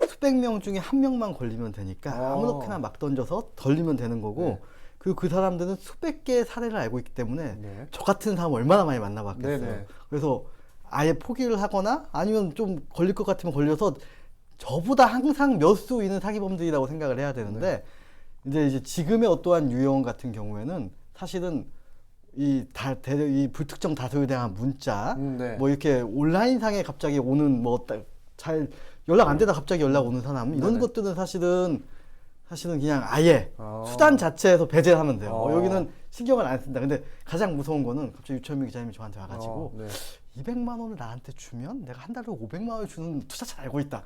Speaker 3: 수백 명 중에 한 명만 걸리면 되니까 아무렇게나 막 던져서 덜리면 되는 거고
Speaker 1: 네.
Speaker 3: 그리고 그 사람들은 수백 개의 사례를 알고 있기 때문에
Speaker 1: 네.
Speaker 3: 저 같은 사람 얼마나 많이 만나봤겠어요.
Speaker 1: 네네.
Speaker 3: 그래서 아예 포기를 하거나 아니면 좀 걸릴 것 같으면 걸려서 저보다 항상 몇 수 있는 사기범들이라고 생각을 해야 되는데 이제 지금의 어떠한 유형 같은 경우에는 사실은 이 불특정 다수에 대한 문자
Speaker 1: 네.
Speaker 3: 뭐 이렇게 온라인상에 갑자기 오는 뭐 잘 연락 안 되다 갑자기 연락 오는 사람 이런
Speaker 1: 네네.
Speaker 3: 것들은 사실은 그냥 아예
Speaker 1: 아.
Speaker 3: 수단 자체에서 배제를 하면 돼요.
Speaker 1: 아.
Speaker 3: 여기는 신경을 안 쓴다. 근데 가장 무서운 거는 갑자기 유철민 기자님이 저한테 와가지고
Speaker 1: 네.
Speaker 3: 200만 원을 나한테 주면 내가 한 달에 500만 원을 주는 투자처를 알고 있다.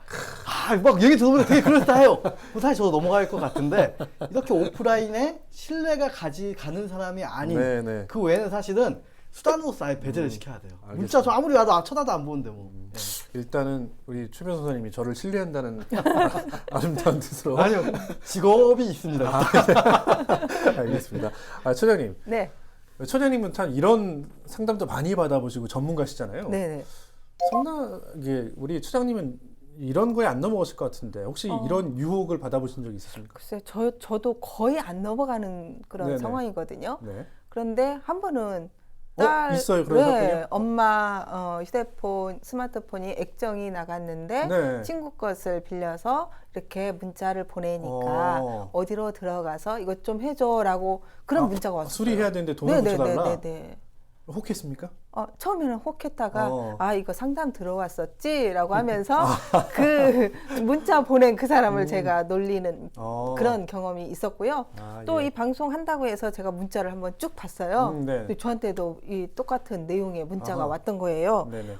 Speaker 3: 막 얘기 들어보면 되게 그럴싸해요. 사실 저도 넘어갈 것 같은데 이렇게 오프라인에 신뢰가 가는 사람이 아닌
Speaker 1: 네네.
Speaker 3: 그 외에는 사실은 수단으로서 아예 배제를 시켜야 돼요.
Speaker 1: 알겠습니다.
Speaker 3: 문자 저 아무리 와도 쳐다도 안 보는데 뭐. 예.
Speaker 1: 일단은 우리 최 변호사님이 저를 신뢰한다는 아름다운 뜻으로.
Speaker 3: 아니요 직업이 있습니다.
Speaker 1: 알겠습니다. 처장님.
Speaker 4: 네.
Speaker 1: 처장님은 참 이런 상담도 많이 받아보시고 전문가시잖아요.
Speaker 4: 네네.
Speaker 1: 상당하게 우리 처장님은 이런 거에 안 넘어가실 것 같은데 혹시 이런 유혹을 받아보신 적이 있으십니까?
Speaker 4: 글쎄, 저도 거의 안 넘어가는 그런
Speaker 1: 네네.
Speaker 4: 상황이거든요.
Speaker 1: 네.
Speaker 4: 그런데 한 번은
Speaker 1: 있어요 그런 사건이요?
Speaker 4: 엄마 스마트폰이 액정이 나갔는데
Speaker 1: 네.
Speaker 4: 친구 것을 빌려서 이렇게 문자를 보내니까 어디로 들어가서 이것 좀 해줘라고 그런 문자가 왔어요.
Speaker 1: 수리해야 되는데 돈을 붙여달라?
Speaker 4: 네네네.
Speaker 1: 혹했습니까?
Speaker 4: 처음에는 혹했다가 이거 상담 들어왔었지라고 하면서 그 문자 보낸 그 사람을 제가 놀리는 그런 경험이 있었고요. 또 이 방송 한다고 해서 제가 문자를 한번 쭉 봤어요.
Speaker 1: 네.
Speaker 4: 근데 저한테도 이 똑같은 내용의 문자가 왔던 거예요.
Speaker 1: 네네.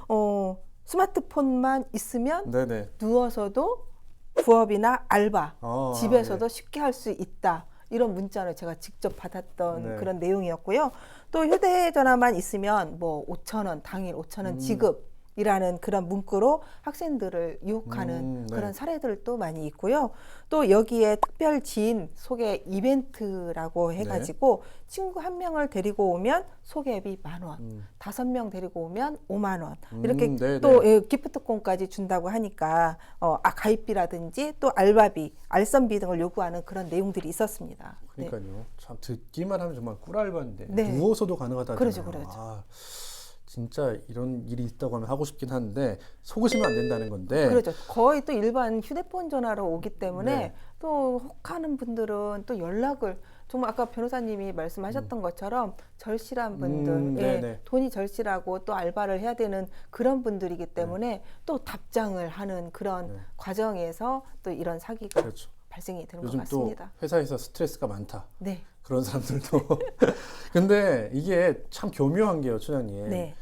Speaker 4: 스마트폰만 있으면
Speaker 1: 네네.
Speaker 4: 누워서도 부업이나 알바 집에서도
Speaker 1: 예.
Speaker 4: 쉽게 할 수 있다. 이런 문자를 제가 직접 받았던
Speaker 1: 네.
Speaker 4: 그런 내용이었고요. 또 휴대전화만 있으면 뭐 5,000원 당일 5,000원 지급이라는 그런 문구로 학생들을 유혹하는
Speaker 1: 네.
Speaker 4: 그런 사례들도 많이 있고요. 또 여기에 특별 지인 소개 이벤트라고 해가지고 친구 한 명을 데리고 오면 소개비 10,000원, 5명 데리고 오면 50,000원 이렇게
Speaker 1: 네네.
Speaker 4: 또 기프트콘까지 준다고 하니까 가입비라든지 또 알바비, 알선비 등을 요구하는 그런 내용들이 있었습니다. 네.
Speaker 1: 그러니까요. 참 듣기만 하면 정말 꿀알바인데
Speaker 4: 네.
Speaker 1: 누워서도 가능하다잖아요.
Speaker 4: 그러죠.
Speaker 1: 진짜 이런 일이 있다고 하면 하고 싶긴 한데 속으시면 안 된다는 건데.
Speaker 4: 그렇죠. 거의 또 일반 휴대폰 전화로 오기 때문에
Speaker 1: 네.
Speaker 4: 또 혹하는 분들은 또 연락을 정말 아까 변호사님이 말씀하셨던 것처럼 절실한 분들,
Speaker 1: 네네.
Speaker 4: 돈이 절실하고 또 알바를 해야 되는 그런 분들이기 때문에 또 답장을 하는 그런 과정에서 또 이런 사기가
Speaker 1: 그렇죠.
Speaker 4: 발생이 되는 것
Speaker 1: 요즘 또
Speaker 4: 같습니다.
Speaker 1: 회사에서 스트레스가 많다.
Speaker 4: 네.
Speaker 1: 그런 사람들도. 근데 이게 참 교묘한 게요, 처장님.
Speaker 4: 네.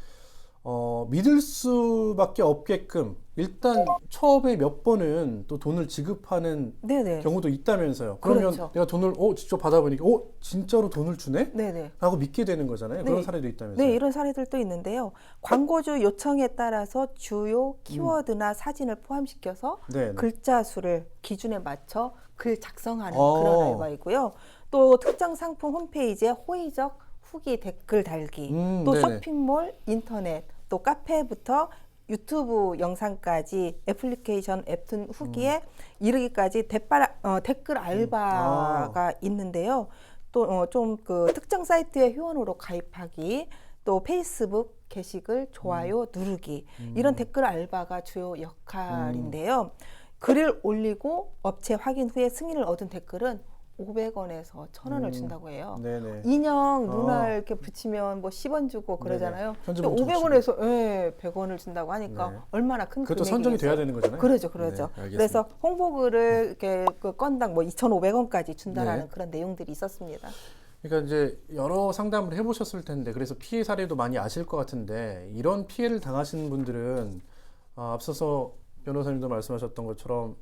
Speaker 1: 믿을 수밖에 없게끔 일단 처음에 몇 번은 또 돈을 지급하는
Speaker 4: 네네.
Speaker 1: 경우도 있다면서요. 그러면
Speaker 4: 그렇죠.
Speaker 1: 내가 돈을 직접 받아보니까 진짜로 돈을 주네?
Speaker 4: 네네.
Speaker 1: 라고 믿게 되는 거잖아요.
Speaker 4: 네.
Speaker 1: 그런 사례도 있다면서요.
Speaker 4: 네, 이런 사례들도 있는데요. 광고주 요청에 따라서 주요 키워드나 사진을 포함시켜서
Speaker 1: 네.
Speaker 4: 글자 수를 기준에 맞춰 글 작성하는 그런 알바이고요. 또 특정 상품 홈페이지에 호의적 후기 댓글 달기, 또
Speaker 1: 네네.
Speaker 4: 쇼핑몰, 인터넷, 또 카페부터 유튜브 영상까지 애플리케이션 앱툰 후기에 이르기까지 댓글 알바가 있는데요. 또 좀 그 특정 사이트의 회원으로 가입하기, 또 페이스북 게시글 좋아요 누르기 이런 댓글 알바가 주요 역할인데요. 글을 올리고 업체 확인 후에 승인을 얻은 댓글은 500원에서 1,000원을 준다고 해요.
Speaker 1: 네네.
Speaker 4: 인형 눈알 이렇게 붙이면 뭐 10원 주고 그러잖아요.
Speaker 1: 네네.
Speaker 4: 근데 500원에서 100원을 준다고 하니까
Speaker 1: 네.
Speaker 4: 얼마나 큰
Speaker 1: 그것도
Speaker 4: 금액이겠어요.
Speaker 1: 선정이 돼야 되는 거잖아요.
Speaker 4: 그러죠.
Speaker 1: 네, 알겠습니다.
Speaker 4: 그래서 홍보글을 이렇게 그 건당 뭐 2,500원까지 준다라는
Speaker 1: 네.
Speaker 4: 그런 내용들이 있었습니다.
Speaker 1: 그러니까 이제 여러 상담을 해보셨을 텐데 그래서 피해 사례도 많이 아실 것 같은데 이런 피해를 당하시는 분들은 앞서서 변호사님도 말씀하셨던 것처럼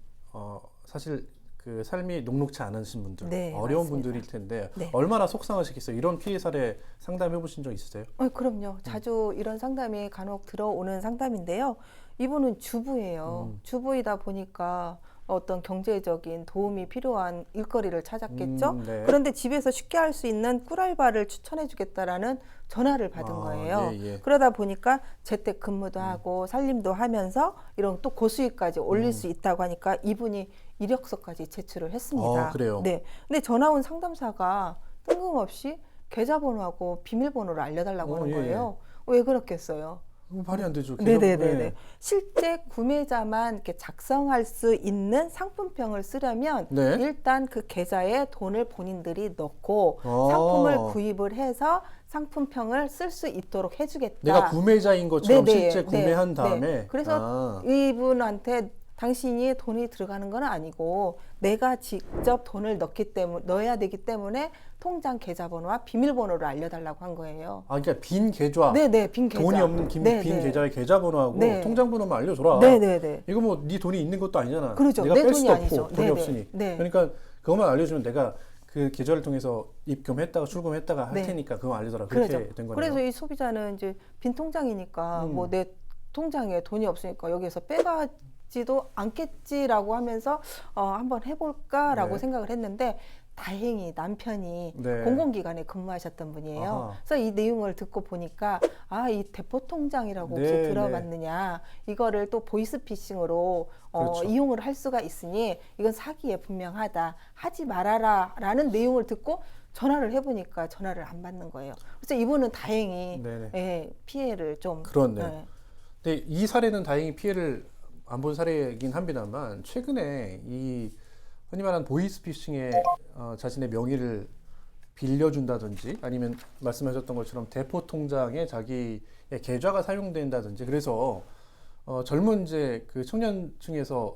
Speaker 1: 사실 그 삶이 녹록치 않으신 분들,
Speaker 4: 네,
Speaker 1: 어려운
Speaker 4: 맞습니다.
Speaker 1: 분들일 텐데
Speaker 4: 네.
Speaker 1: 얼마나 속상하시겠어요? 이런 피해 사례 상담해 보신 적 있으세요?
Speaker 4: 그럼요. 자주 이런 상담이 간혹 들어오는 상담인데요. 이분은 주부예요. 주부이다 보니까 어떤 경제적인 도움이 필요한 일거리를 찾았겠죠.
Speaker 1: 네.
Speaker 4: 그런데 집에서 쉽게 할 수 있는 꿀알바를 추천해 주겠다라는 전화를 받은 거예요.
Speaker 1: 예.
Speaker 4: 그러다 보니까 재택근무도 하고 살림도 하면서 이런 또 고수익까지 올릴 수 있다고 하니까 이분이 이력서까지 제출을 했습니다.
Speaker 1: 그래요?
Speaker 4: 네. 근데 전화 온 상담사가 뜬금없이 계좌번호하고 비밀번호를 알려달라고 하는
Speaker 1: 예.
Speaker 4: 거예요. 왜 그렇겠어요?
Speaker 1: 말이 안 되죠.
Speaker 4: 네네네.
Speaker 1: 네.
Speaker 4: 실제 구매자만 이렇게 작성할 수 있는 상품평을 쓰려면
Speaker 1: 네.
Speaker 4: 일단 그 계좌에 돈을 본인들이 넣고
Speaker 1: 아.
Speaker 4: 상품을 구입을 해서 상품평을 쓸 수 있도록 해주겠다.
Speaker 1: 내가 구매자인 것처럼
Speaker 4: 네네.
Speaker 1: 실제 구매한 다음에
Speaker 4: 네. 그래서 이분한테 당신이 돈이 들어가는 건 아니고 내가 직접 돈을 넣어야 되기 때문에 통장 계좌번호와 비밀번호를 알려달라고 한 거예요.
Speaker 1: 그러니까 빈 계좌,
Speaker 4: 네네, 빈 계좌.
Speaker 1: 돈이 없는 빈 계좌의 계좌번호하고
Speaker 4: 네.
Speaker 1: 통장번호만 알려줘라.
Speaker 4: 네네네.
Speaker 1: 이거 뭐 네 돈이 있는 것도 아니잖아.
Speaker 4: 그렇죠.
Speaker 1: 내가
Speaker 4: 내
Speaker 1: 뺄
Speaker 4: 돈이
Speaker 1: 수도 없고
Speaker 4: 아니죠.
Speaker 1: 돈이
Speaker 4: 네네.
Speaker 1: 없으니.
Speaker 4: 네.
Speaker 1: 그러니까 그것만 알려주면 내가 그 계좌를 통해서 입금했다가 출금했다가 할
Speaker 4: 네.
Speaker 1: 테니까 그거 알려줘라. 그렇게
Speaker 4: 그렇죠.
Speaker 1: 된 거네요.
Speaker 4: 그래서 이 소비자는 이제 빈 통장이니까 뭐 내 통장에 돈이 없으니까 여기에서 빼가지도 않겠지라고 하면서 한번 해볼까라고
Speaker 1: 네.
Speaker 4: 생각을 했는데 다행히 남편이
Speaker 1: 네.
Speaker 4: 공공기관에 근무하셨던 분이에요.
Speaker 1: 아하.
Speaker 4: 그래서 이 내용을 듣고 보니까 이 대포통장이라고 혹시
Speaker 1: 네,
Speaker 4: 들어봤느냐. 이거를 또 보이스피싱으로
Speaker 1: 그렇죠.
Speaker 4: 이용을 할 수가 있으니 이건 사기에 분명하다. 하지 말아라 라는 내용을 듣고 전화를 해보니까 전화를 안 받는 거예요. 그래서 이분은 다행히
Speaker 1: 네네.
Speaker 4: 피해를 좀
Speaker 1: 그렇네.
Speaker 4: 네.
Speaker 1: 근데 이 사례는 다행히 피해를 안 본 사례이긴 합니다만 최근에 이 흔히 말하는 보이스피싱에 자신의 명의를 빌려준다든지 아니면 말씀하셨던 것처럼 대포 통장에 자기의 계좌가 사용된다든지 그래서 젊은 이제 그 청년층에서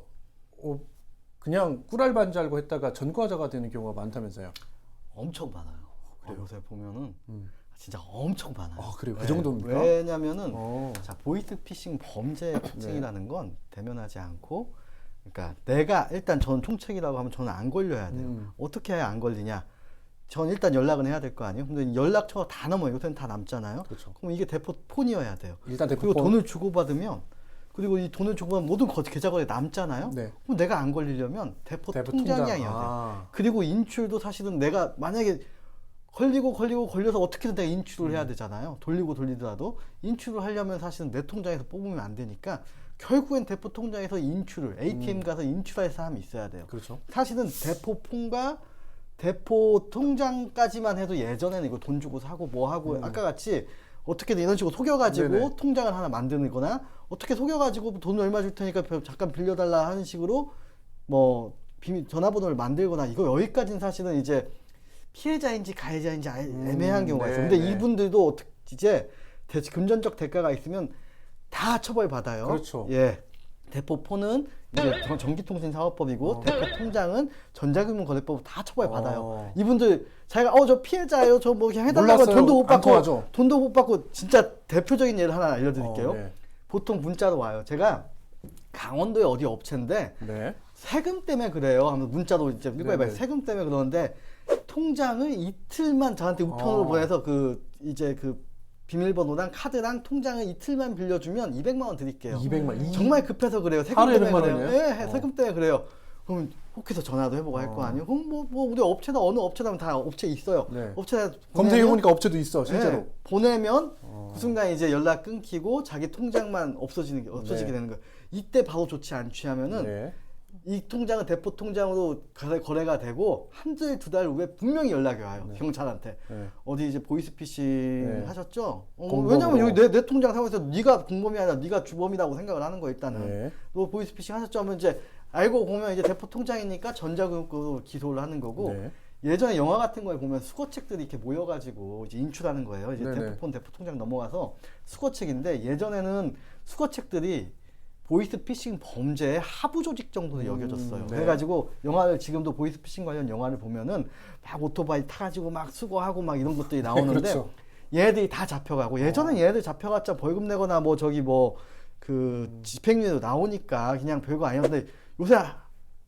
Speaker 1: 그냥 꿀알바인 줄 알고 했다가 전과자가 되는 경우가 많다면서요.
Speaker 3: 엄청 많아요. 그래요. 요새 보면은 진짜 엄청 많아요.
Speaker 1: 그래요? 그 정도입니까?
Speaker 3: 왜냐면은 자, 보이스피싱 범죄의 특징이라는 건 대면하지 않고, 그러니까 내가 일단 저는 총책이라고 하면 저는 안 걸려야 돼요. 어떻게 해야 안 걸리냐? 전 일단 연락은 해야 될 거 아니에요. 근데 연락처가 다 넘어요. 요새는 다 남잖아요.
Speaker 1: 그렇죠.
Speaker 3: 그럼 이게 대포폰이어야 돼요.
Speaker 1: 일단
Speaker 3: 그리고
Speaker 1: 대포폰.
Speaker 3: 돈을 주고받으면, 그리고 이 돈을 주고받으면 모든 계좌거래 남잖아요.
Speaker 1: 네.
Speaker 3: 그럼 내가 안 걸리려면 대포 통장이어야 돼요. 그리고 인출도 사실은 내가 만약에 걸려서 어떻게든 내가 인출을 해야 되잖아요. 돌리더라도 인출을 하려면 사실은 내 통장에서 뽑으면 안 되니까 결국엔 대포 통장에서 인출을 ATM 가서 인출할 사람이 있어야 돼요.
Speaker 1: 그렇죠.
Speaker 3: 사실은 대포폰과 대포 통장까지만 해도 예전에는 이거 돈 주고 사고 뭐 하고 아까 같이 어떻게든 이런 식으로 속여가지고
Speaker 1: 네네. 통장을
Speaker 3: 하나 만드거나 어떻게 속여가지고 돈 얼마 줄 테니까 잠깐 빌려달라 하는 식으로 뭐 비밀 전화번호를 만들거나 이거 여기까지는 사실은 이제 피해자인지 가해자인지 애매한 경우가 있어요. 근데 이분들도 이제 금전적 대가가 있으면 다 처벌받아요.
Speaker 1: 그렇죠.
Speaker 3: 예. 대포폰은 이제 전기통신사업법이고 대포통장은 전자금융거래법 다 처벌받아요. 이분들 자기가 저 피해자예요. 저 뭐 그냥 해달라고
Speaker 1: 몰랐어요.
Speaker 3: 돈도 못 받고 진짜 대표적인 예를 하나 알려드릴게요.
Speaker 1: 네.
Speaker 3: 보통 문자로 와요. 제가 강원도에 어디 업체인데
Speaker 1: 네.
Speaker 3: 세금 때문에 그래요. 하면서 문자로 이제 읽어봐요.
Speaker 1: 네네.
Speaker 3: 세금 때문에 그러는데 통장을 이틀만 저한테 우편으로 보내서 이제 비밀번호랑 카드랑 통장을 이틀만 빌려주면 200만 원 드릴게요.
Speaker 1: 200만.
Speaker 3: 정말 급해서 그래요. 세금
Speaker 1: 하루에
Speaker 3: 때문에
Speaker 1: 200만
Speaker 3: 그래요.
Speaker 1: 원이에요?
Speaker 3: 네, 세금 때문에 그래요. 그러면 혹해서 전화도 해보고 할 거 아니에요. 그럼 뭐 우리 업체다 어느 업체다면 다 업체 있어요.
Speaker 1: 네.
Speaker 3: 업체다
Speaker 1: 검색해보니까 업체도 있어 실제로.
Speaker 3: 네, 보내면 그 순간 이제 연락 끊기고 자기 통장만 없어지게
Speaker 1: 네.
Speaker 3: 되는 거예요. 이때 바로 조치 안 취하면은
Speaker 1: 네.
Speaker 3: 이 통장은 대포 통장으로 거래가 되고 한 달, 두 달 후에 분명히 연락이 와요.
Speaker 1: 네.
Speaker 3: 경찰한테.
Speaker 1: 네.
Speaker 3: 어디 이제 보이스피싱
Speaker 1: 네.
Speaker 3: 하셨죠?
Speaker 1: 공범으로.
Speaker 3: 왜냐면 여기 내 통장 상황에서 네가 공범이 아니라 네가 주범이라고 생각을 하는 거 일단은.
Speaker 1: 네.
Speaker 3: 너 보이스피싱 하셨죠? 하면 이제 알고 보면 이제 대포 통장이니까 전자금융으로 기소를 하는 거고.
Speaker 1: 네.
Speaker 3: 예전에 영화 같은 거에 보면 수거책들이 이렇게 모여가지고 이제 인출하는 거예요. 이제
Speaker 1: 네네.
Speaker 3: 대포폰, 대포 통장 넘어가서 수거책인데 예전에는 수거책들이 보이스피싱 범죄의 하부 조직 정도로 여겨졌어요.
Speaker 1: 네.
Speaker 3: 그래가지고 영화를 지금도 보이스피싱 관련 영화를 보면은 막 오토바이 타가지고 막 수거하고 막 이런 것들이 나오는데
Speaker 1: 그렇죠.
Speaker 3: 얘네들이 다 잡혀가고 예전엔 얘네들 잡혀갔자 벌금 내거나 뭐 저기 뭐 그 집행유예도 나오니까 그냥 별거 아니었는데 요새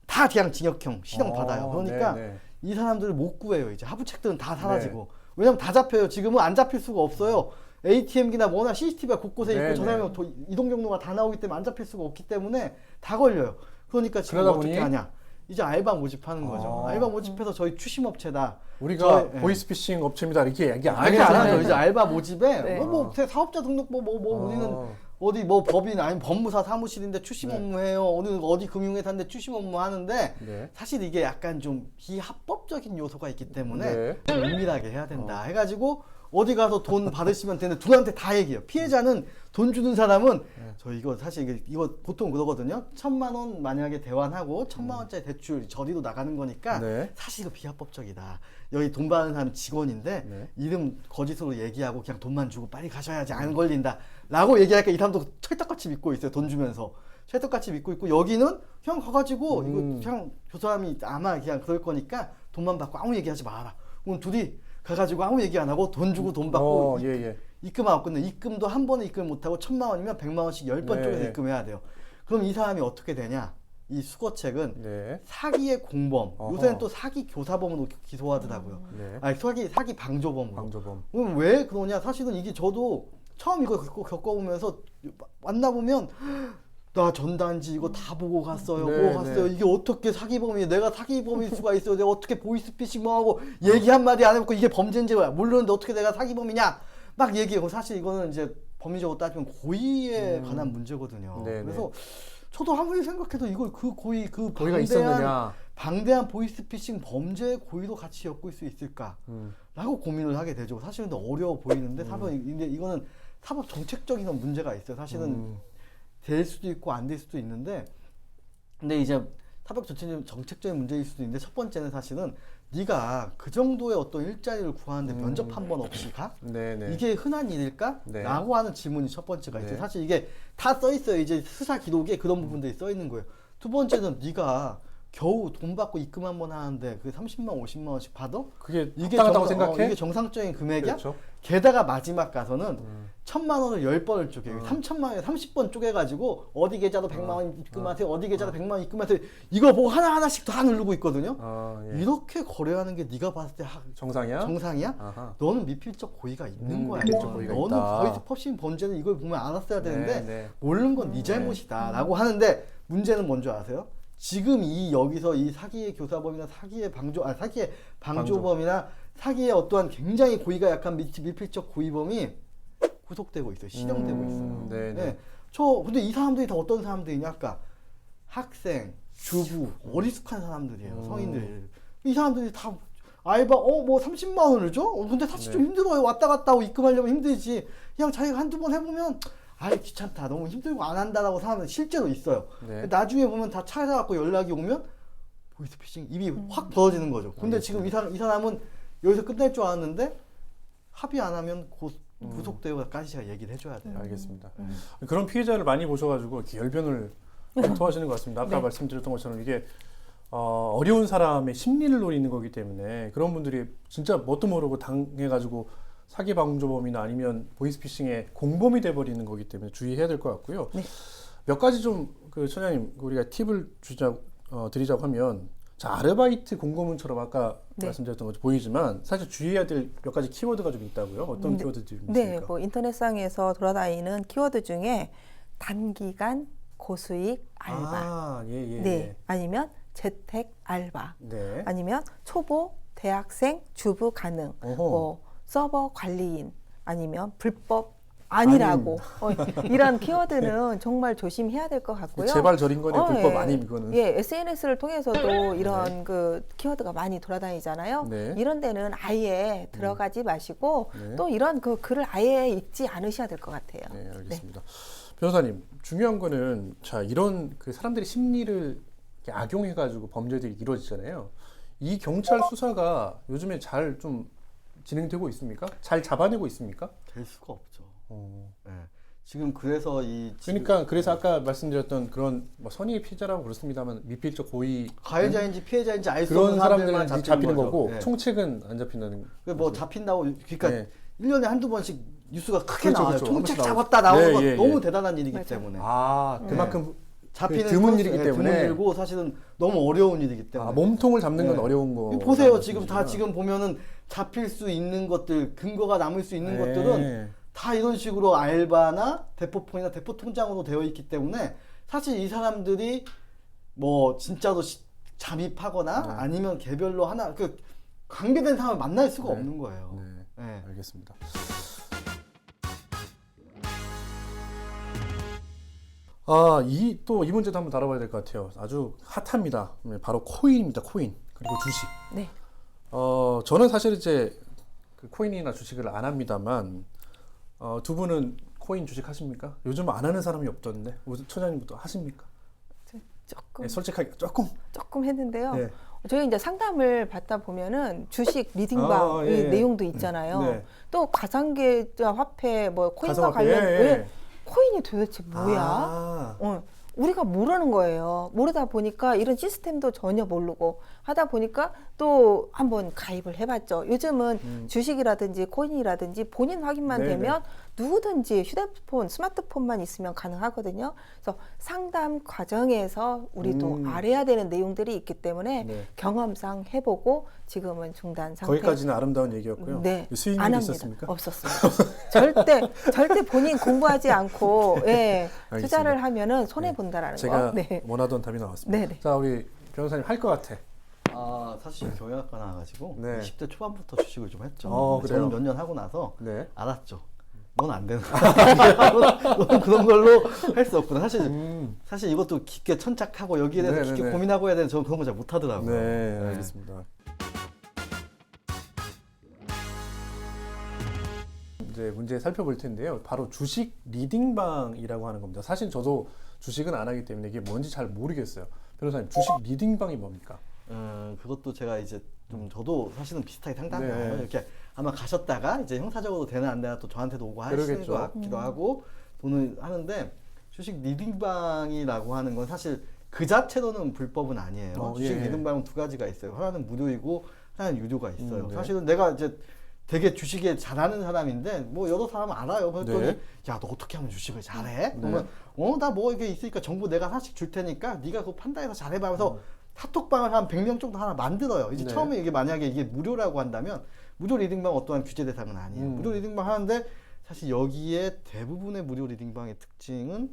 Speaker 3: 다 그냥 징역형 실형 받아요. 그러니까
Speaker 1: 네, 네.
Speaker 3: 이 사람들을 못 구해요. 이제 하부책들은 다 사라지고. 왜냐면 다 잡혀요. 지금은 안 잡힐 수가 없어요. ATM기나 뭐나 CCTV가 곳곳에 있고
Speaker 1: 네,
Speaker 3: 저 사람이 이동 경로가 다 나오기 때문에 안 잡힐 수가 없기 때문에 다 걸려요. 그러니까 지금
Speaker 1: 그러다
Speaker 3: 어떻게
Speaker 1: 보니?
Speaker 3: 하냐? 이제 알바 모집하는 거죠.
Speaker 1: 아.
Speaker 3: 알바 모집해서 저희 추심업체다.
Speaker 1: 우리가
Speaker 3: 저희-
Speaker 1: 보이스피싱 업체입니다 이렇게 얘기 안
Speaker 3: 이렇게 안
Speaker 1: 하죠.
Speaker 3: 하죠. 이제 알바 모집에
Speaker 4: 네.
Speaker 3: 뭐 사업자 등록부 뭐
Speaker 1: 아.
Speaker 3: 우리는 어디 뭐 법인 아니면 법무사 사무실인데 추심
Speaker 1: 네.
Speaker 3: 업무해요. 어디 금융회사인데 추심 업무 하는데
Speaker 1: 네.
Speaker 3: 사실 이게 약간 좀 비합법적인 요소가 있기 때문에
Speaker 1: 네.
Speaker 3: 좀 은밀하게 해야 된다 해가지고 어디 가서 돈 받으시면 되는데 둘한테 다 얘기해요. 피해자는 돈 주는 사람은 저 이거 사실 이거 보통 그러거든요. 1,000만 원 만약에 대환하고 1,000만 원짜리 대출 저리로 나가는 거니까
Speaker 1: 네.
Speaker 3: 사실 이거 비합법적이다. 여기 돈 받는 사람 직원인데
Speaker 1: 네.
Speaker 3: 이름 거짓으로 얘기하고 그냥 돈만 주고 빨리 가셔야지 안 걸린다 라고 얘기하니까 이 사람도 철떡같이 믿고 있어요. 돈 주면서 철떡같이 믿고 있고 여기는 그냥 가가지고 이거 그냥 저 사람이 아마 그냥 그럴 거니까 돈만 받고 아무 얘기하지 마라. 그럼 둘이 가가지고 아무 얘기 안 하고 돈 주고 돈 받고
Speaker 1: 예.
Speaker 3: 입금하고 끝내. 입금도 한 번에 입금 못하고 1,000만 원이면 100만 원씩 10번
Speaker 1: 네.
Speaker 3: 쪼개서 입금해야 돼요. 그럼 이 사람이 어떻게 되냐? 이 수거책은
Speaker 1: 네.
Speaker 3: 사기의 공범.
Speaker 1: 어허.
Speaker 3: 요새는 또 사기 교사범으로 기소하더라고요.
Speaker 1: 네.
Speaker 3: 아니 사기 방조범으로.
Speaker 1: 방조범.
Speaker 3: 그럼 왜 그러냐? 사실은 이게 저도 처음 이거 겪어보면서 만나보면 나 전단지 이거 다 보고 갔어요.
Speaker 1: 네,
Speaker 3: 보고 갔어요.
Speaker 1: 네.
Speaker 3: 이게 어떻게 사기범이에요? 내가 사기범일 수가 있어요. 내가 어떻게 보이스피싱 뭐 하고 얘기 한마디 안 해놓고 이게 범죄인지 모르는데 어떻게 내가 사기범이냐? 막 얘기하고 사실 이거는 이제 법리적으로 따지면 고의에 관한 문제거든요.
Speaker 1: 네,
Speaker 3: 그래서 저도 아무리 생각해도 이걸 그 고의 그
Speaker 1: 거기가 있었느냐?
Speaker 3: 방대한 보이스피싱 범죄의 고의도 같이 엮을 수 있을까?
Speaker 1: 음.
Speaker 3: 라고 고민을 하게 되죠. 사실은 더 어려워 보이는데 근데 이거는 사법 정책적인 문제가 있어요. 사실은 될 수도 있고 안 될 수도 있는데 근데 이제 사법 정책적인 문제일 수도 있는데 첫 번째는 사실은 네가 그 정도의 어떤 일자리를 구하는데 면접 한 번 없이 가?
Speaker 1: 네네.
Speaker 3: 이게 흔한 일일까?
Speaker 1: 네.
Speaker 3: 라고 하는 질문이 첫 번째가 있어요.
Speaker 1: 네.
Speaker 3: 사실 이게 다 써 있어요. 이제 수사 기록에 그런 부분들이 써 있는 거예요. 두 번째는 네가 겨우 돈 받고 입금 한 번 하는데 그 30만 50만 원씩 받아?
Speaker 1: 그게 합당하다고 생각해?
Speaker 3: 이게 정상적인 금액이야?
Speaker 1: 그렇죠.
Speaker 3: 게다가 마지막 가서는 1,000만 원을 10번을 쪼개요. 3,000만 원에 30번 쪼개가지고 어디 계좌도 100만 원 입금하세요. 어디 계좌도 100만 원 입금하세요. 이거 보고 하나하나씩 다 누르고 있거든요.
Speaker 1: 예.
Speaker 3: 이렇게 거래하는 게 네가 봤을 때
Speaker 1: 정상이야?
Speaker 3: 정상이야?
Speaker 1: 아하.
Speaker 3: 너는 미필적 고의가 있는 거야.
Speaker 1: 미필적 고의가
Speaker 3: 너는
Speaker 1: 있다.
Speaker 3: 보이스피싱 범죄는 이걸 보면 알았어야 되는데
Speaker 1: 네.
Speaker 3: 모르는 건 네 잘못이다라고 하는데 문제는 뭔지 아세요? 지금 여기서 이 사기의 교사범이나 사기의 방조범이나 사기의 어떠한 굉장히 고의가 약한 밀필적 고의범이 구속되고 있어요. 실형되고 있어요.
Speaker 1: 네네.
Speaker 3: 네. 근데 이 사람들이 다 어떤 사람들이냐? 아까 학생, 주부, 어리숙한 사람들이에요. 성인들. 이 사람들이 다 알바, 뭐 30만 원을 줘? 근데 사실 좀 힘들어요. 왔다 갔다 하고 입금하려면 힘들지. 그냥 자기가 한두 번 해보면, 귀찮다. 너무 힘들고 안 한다라고 사람들 실제로 있어요.
Speaker 1: 네.
Speaker 3: 나중에 보면 다 찾아갖고 연락이 오면, 보이스피싱 입이 확 벌어지는 거죠. 근데 지금 이 사람은 여기서 끝날 줄 알았는데, 합의 안 하면 구속되고까지 제가 얘기를 해줘야 돼요.
Speaker 1: 알겠습니다. 그런 피해자를 많이 보셔가지고 결변을 토하시는 것 같습니다. 아까
Speaker 4: 네.
Speaker 1: 말씀드렸던 것처럼 이게 어려운 사람의 심리를 노리는 거기 때문에 그런 분들이 진짜 뭣도 모르고 당해가지고 사기 방조범이나 아니면 보이스피싱의 공범이 돼버리는 거기 때문에 주의해야 될 것 같고요.
Speaker 4: 네.
Speaker 1: 몇 가지 좀 그 처장님 우리가 팁을 드리자고 하면 자 아르바이트 공고문처럼 아까
Speaker 4: 네.
Speaker 1: 말씀드렸던 것처럼 보이지만 사실 주의해야 될 몇 가지 키워드가 좀 있다고요. 어떤 키워드들이 있습니까?
Speaker 4: 네, 뭐 인터넷상에서 돌아다니는 키워드 중에 단기간 고수익 알바,
Speaker 1: 예.
Speaker 4: 네, 아니면 재택 알바,
Speaker 1: 네.
Speaker 4: 아니면 초보 대학생 주부 가능,
Speaker 1: 어허.
Speaker 4: 뭐 서버 관리인, 아니면 불법 아니라고 이런 키워드는 정말 조심해야 될 것 같고요.
Speaker 1: 제발 저린 거네. 불법
Speaker 4: 예.
Speaker 1: 아님 이거는.
Speaker 4: 예, SNS를 통해서도 이런 그 키워드가 많이 돌아다니잖아요.
Speaker 1: 네.
Speaker 4: 이런 데는 아예 들어가지 마시고
Speaker 1: 네.
Speaker 4: 또 이런 그 글을 아예 읽지 않으셔야 될 것 같아요.
Speaker 1: 네, 알겠습니다. 변호사님, 중요한 거는 자 이런 그 사람들이 심리를 이렇게 악용해가지고 범죄들이 이루어지잖아요. 이 경찰 수사가 요즘에 잘 좀 진행되고 있습니까? 잘 잡아내고 있습니까?
Speaker 3: 될 수가 없죠. 네. 지금 그래서
Speaker 1: 그러니까 그래서 아까 말씀드렸던 그런 뭐 선의의 피해자라고 그렇습니다만 미필적 고의
Speaker 3: 가해자인지 피해자인지 알 수
Speaker 1: 그런
Speaker 3: 없는 사람들만
Speaker 1: 사람들은 잡히는
Speaker 3: 거죠.
Speaker 1: 거고
Speaker 3: 네.
Speaker 1: 총책은 안 잡힌다는.
Speaker 3: 뭐 잡힌다고 그러니까
Speaker 1: 네.
Speaker 3: 1년에 한두 번씩 뉴스가 크게
Speaker 1: 그렇죠,
Speaker 3: 나와요.
Speaker 1: 그렇죠.
Speaker 3: 총책
Speaker 1: 한 번씩
Speaker 3: 잡았다 나오는
Speaker 1: 네,
Speaker 3: 건
Speaker 1: 예,
Speaker 3: 너무
Speaker 1: 예.
Speaker 3: 대단한 일이기
Speaker 4: 맞아요.
Speaker 3: 때문에.
Speaker 1: 아 그만큼
Speaker 3: 잡히는
Speaker 1: 드문
Speaker 3: 코스,
Speaker 1: 일이기
Speaker 3: 예,
Speaker 1: 때문에.
Speaker 3: 드문 일이고 사실은 너무 어려운 일이기 때문에.
Speaker 1: 몸통을 잡는 건
Speaker 3: 네.
Speaker 1: 어려운 거.
Speaker 3: 보세요. 지금 다 지금 보면은 잡힐 수 있는 것들, 근거가 남을 수 있는
Speaker 1: 네.
Speaker 3: 것들은 다 이런 식으로 알바나 대포폰이나 대포통장으로 되어 있기 때문에 사실 이 사람들이 뭐 진짜로 잠입하거나
Speaker 1: 네.
Speaker 3: 아니면 개별로 하나 그 관계된 사람을 만날 수가
Speaker 1: 네.
Speaker 3: 없는 거예요.
Speaker 1: 네,
Speaker 3: 네.
Speaker 1: 알겠습니다. 또 이 문제도 한번 다뤄봐야 될 것 같아요. 아주 핫합니다. 바로 코인입니다. 코인 그리고 주식.
Speaker 4: 네.
Speaker 1: 저는 사실 이제 그 코인이나 주식을 안 합니다만 두 분은 코인 주식 하십니까? 요즘 안 하는 사람이 없던데 처장님부터 하십니까?
Speaker 4: 조금
Speaker 1: 네, 솔직하게 조금
Speaker 4: 했는데요.
Speaker 1: 네.
Speaker 4: 저희 이제 상담을 받다 보면은 주식 리딩방
Speaker 1: 예.
Speaker 4: 내용도 있잖아요.
Speaker 1: 네.
Speaker 4: 또 가상계좌 화폐 뭐 코인과
Speaker 1: 가상화폐,
Speaker 4: 관련
Speaker 1: 예.
Speaker 4: 왜 코인이 도대체 뭐야?
Speaker 1: 아,
Speaker 4: 우리가 모르는 거예요. 모르다 보니까 이런 시스템도 전혀 모르고 하다 보니까 또 한번 가입을 해봤죠. 요즘은 주식이라든지 코인이라든지 본인 확인만
Speaker 1: 네네.
Speaker 4: 되면 누구든지 휴대폰, 스마트폰만 있으면 가능하거든요. 그래서 상담 과정에서 우리도 알아야 되는 내용들이 있기 때문에
Speaker 1: 네.
Speaker 4: 경험상 해보고 지금은 중단 상태.
Speaker 1: 거기까지는 아름다운 얘기였고요.
Speaker 4: 네,
Speaker 1: 수익률이
Speaker 4: 안 합니다.
Speaker 1: 있었습니까?
Speaker 4: 없었어요. 절대 본인 공부하지 않고 예,
Speaker 1: 알겠습니다.
Speaker 4: 투자를 하면은 손해 본다라는
Speaker 1: 제가
Speaker 4: 거. 네.
Speaker 1: 원하던 답이 나왔습니다.
Speaker 4: 네네.
Speaker 1: 자, 우리 변호사님 할 것 같아.
Speaker 3: 사실 경영학과 나와가지고
Speaker 1: 네.
Speaker 3: 20대 초반부터 주식을 좀 했죠.
Speaker 1: 그래요?
Speaker 3: 저는 몇 년 하고 나서
Speaker 1: 네.
Speaker 3: 알았죠. 넌 안 되는 넌 그런 걸로 할 수 없구나. 사실 이것도 깊게 천착하고 여기에 대해서
Speaker 1: 네네네.
Speaker 3: 깊게 고민하고 해야 되는데 저는 그런 거 잘 못하더라고요.
Speaker 1: 네, 알겠습니다. 이제 문제 살펴볼 텐데요. 바로 주식 리딩방이라고 하는 겁니다. 사실 저도 주식은 안 하기 때문에 이게 뭔지 잘 모르겠어요. 변호사님, 주식 리딩방이 뭡니까?
Speaker 3: 그것도 제가 이제 좀 저도 사실은 비슷하게 상담해요.
Speaker 1: 네.
Speaker 3: 이렇게 아마 가셨다가 이제 형사적으로 되나 안 되나 또 저한테도 오고 하시는
Speaker 1: 그러겠죠.
Speaker 3: 것 같기도 하고 돈을 하는데 주식 리딩방이라고 하는 건 사실 그 자체로는 불법은 아니에요. 주식
Speaker 1: 예.
Speaker 3: 리딩방은 두 가지가 있어요. 하나는 무료이고 하나는 유료가 있어요.
Speaker 1: 네.
Speaker 3: 사실은 내가 이제 되게 주식에 잘하는 사람인데 뭐 여러 사람은 알아요. 그랬더니
Speaker 1: 네.
Speaker 3: 야 너 어떻게 하면 주식을 잘해? 그러면 나 뭐 이게 있으니까 정보 내가 하나씩 줄 테니까 네가 그거 판단해서 잘해봐 하면서 카톡방을 한 100명 정도 하나 만들어요. 이제
Speaker 1: 네.
Speaker 3: 처음에 이게 만약에 이게 무료라고 한다면 무료 리딩방 어떠한 규제 대상은 아니에요. 무료 리딩방 하는데 사실 여기에 대부분의 무료 리딩방의 특징은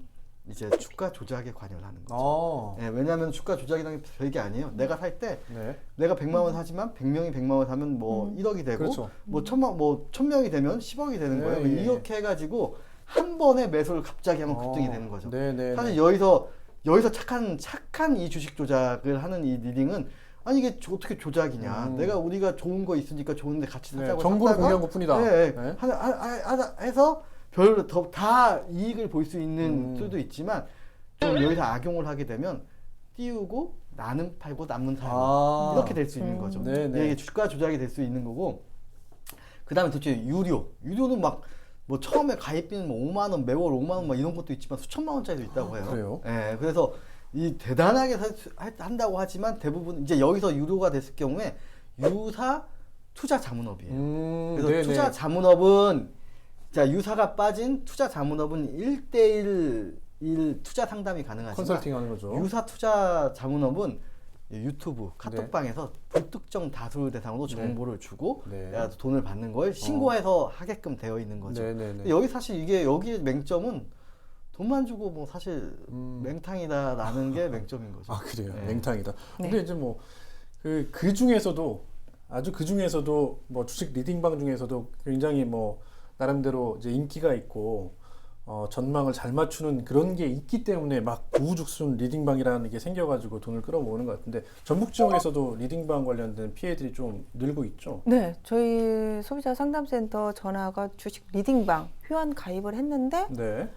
Speaker 3: 이제 주가 조작에 관여를 하는 거죠. 예, 왜냐하면 주가 조작이라는 게 별게 아니에요. 내가 살 때
Speaker 1: 네.
Speaker 3: 내가 100만 원 사지만 100명이 100만 원 사면 뭐 1억이 되고
Speaker 1: 그렇죠.
Speaker 3: 뭐 1000명이 되면 10억이 되는
Speaker 1: 네,
Speaker 3: 거예요.
Speaker 1: 예.
Speaker 3: 이렇게 해가지고 한 번에 매수를 갑자기 하면 급등이 되는 거죠.
Speaker 1: 네.
Speaker 3: 사실 여기서 착한 이 주식 조작을 하는 이 리딩은 아니 이게 어떻게 조작이냐? 우리가 좋은 거 있으니까 좋은데 같이 사자고
Speaker 1: 정보를
Speaker 3: 샀다가
Speaker 1: 공유한 것뿐이다.
Speaker 3: 네,
Speaker 1: 네.
Speaker 3: 해서 별로 더 다 이익을 볼 수 있는 수도 있지만 좀 여기서 악용을 하게 되면 띄우고 나는 팔고 남는 사고 이렇게 될 수 있는 거죠.
Speaker 1: 네네.
Speaker 3: 이게 주가 조작이 될 수 있는 거고 그다음에 도대체 유료는 막 뭐 처음에 가입비는 뭐 5만 원 매월 5만 원 막 이런 것도 있지만 수천만 원짜리도 있다고 해요.
Speaker 1: 그래요?
Speaker 3: 예, 그래서 이 대단하게 한다고 하지만 대부분 이제 여기서 유료가 됐을 경우에 유사 투자 자문업이에요. 그래서
Speaker 1: 네네.
Speaker 3: 투자 자문업은 자 유사가 빠진 투자 자문업은 1대1 투자 상담이 가능하지만
Speaker 1: 컨설팅 하는 거죠.
Speaker 3: 유사 투자 자문업은 유튜브 카톡방에서 불특정 다수 대상으로
Speaker 1: 네.
Speaker 3: 정보를 주고
Speaker 1: 네.
Speaker 3: 내가 돈을 받는 걸 신고해서 하게끔 되어 있는 거죠.
Speaker 1: 네네네.
Speaker 3: 근데 여기 사실 이게 여기의 맹점은 돈만 주고 뭐 사실 맹탕이다라는 게 맹점인 거죠.
Speaker 1: 아 그래요.
Speaker 3: 네.
Speaker 1: 맹탕이다.
Speaker 4: 네.
Speaker 1: 근데 이제 뭐 그 중에서도 아주 그 중에서도 뭐 주식 리딩방 중에서도 굉장히 뭐 나름대로 이제 인기가 있고 전망을 잘 맞추는 그런 게 있기 때문에 막 우후죽순 리딩방이라는 게 생겨가지고 돈을 끌어모으는 것 같은데 전북 지역에서도 리딩방 관련된 피해들이 좀 늘고 있죠.
Speaker 4: 네, 저희 소비자 상담센터 전화가 주식 리딩방 회원 가입을 했는데
Speaker 1: 네.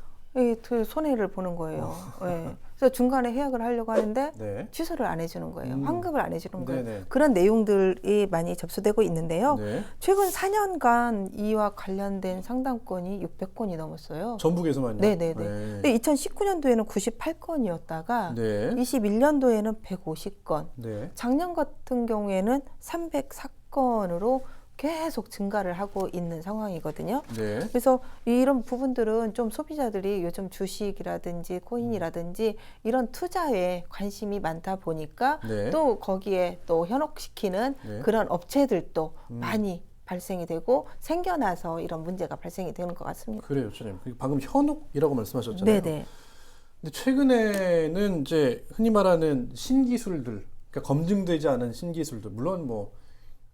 Speaker 4: 그 손해를 보는 거예요. 네. 그래서 중간에 해약을 하려고 하는데
Speaker 1: 네.
Speaker 4: 취소를 안 해주는 거예요. 환급을 안 해주는 거예요.
Speaker 1: 네네.
Speaker 4: 그런 내용들이 많이 접수되고 있는데요.
Speaker 1: 네.
Speaker 4: 최근 4년간 이와 관련된 상담건이 600건이 넘었어요.
Speaker 1: 전북에서만요.
Speaker 4: 네네네.
Speaker 1: 네.
Speaker 4: 근데 2019년도에는 98건이었다가
Speaker 1: 네.
Speaker 4: 21년도에는 150건,
Speaker 1: 네.
Speaker 4: 작년 같은 경우에는 304건으로 계속 증가를 하고 있는 상황이거든요.
Speaker 1: 네.
Speaker 4: 그래서 이런 부분들은 좀 소비자들이 요즘 주식이라든지 코인이라든지 이런 투자에 관심이 많다 보니까
Speaker 1: 네.
Speaker 4: 또 거기에 또 현혹시키는
Speaker 1: 네.
Speaker 4: 그런 업체들도 많이 발생이 되고 생겨나서 이런 문제가 발생이 되는 것 같습니다.
Speaker 1: 그래요, 선생님. 방금 현혹이라고 말씀하셨잖아요.
Speaker 4: 네네.
Speaker 1: 근데 최근에는 이제 흔히 말하는 신기술들, 그러니까 검증되지 않은 신기술들, 물론 뭐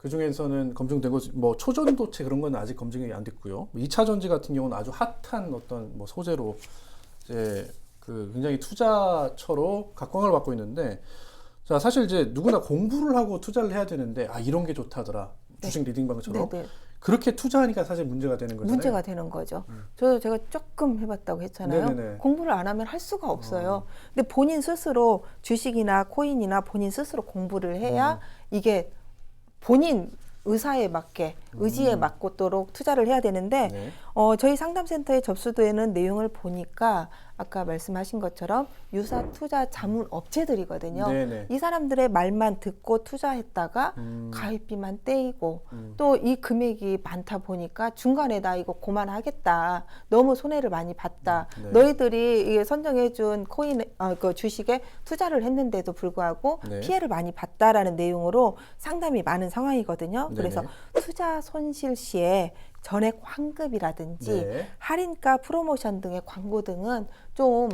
Speaker 1: 그 중에서는 검증된 것, 뭐 초전도체 그런 건 아직 검증이 안 됐고요. 2차 전지 같은 경우는 아주 핫한 어떤 뭐 소재로 이제 그 굉장히 투자처로 각광을 받고 있는데, 자 사실 이제 누구나 공부를 하고 투자를 해야 되는데 아 이런 게 좋다더라 주식 리딩방처럼
Speaker 4: 네네.
Speaker 1: 그렇게 투자하니까 사실 문제가 되는 거잖아요.
Speaker 4: 문제가 되는 거죠. 저도 제가 조금 해봤다고 했잖아요.
Speaker 1: 네네네.
Speaker 4: 공부를 안 하면 할 수가 없어요. 근데 본인 스스로 주식이나 코인이나 본인 스스로 공부를 해야 이게 본인 의사에 맞게 의지에 맞도록 투자를 해야 되는데
Speaker 1: 네.
Speaker 4: 저희 상담센터에 접수되는 내용을 보니까 아까 말씀하신 것처럼 유사 투자 자문 업체들이거든요.
Speaker 1: 네네.
Speaker 4: 이 사람들의 말만 듣고 투자했다가 가입비만 떼이고 또 이 금액이 많다 보니까 중간에 나 이거 그만하겠다. 너무 손해를 많이 봤다.
Speaker 1: 네.
Speaker 4: 너희들이 이게 선정해준 코인 그 주식에 투자를 했는데도 불구하고
Speaker 1: 네.
Speaker 4: 피해를 많이 봤다라는 내용으로 상담이 많은 상황이거든요.
Speaker 1: 네네.
Speaker 4: 그래서 투자 손실 시에 전액 환급이라든지
Speaker 1: 네.
Speaker 4: 할인가 프로모션 등의 광고 등은 좀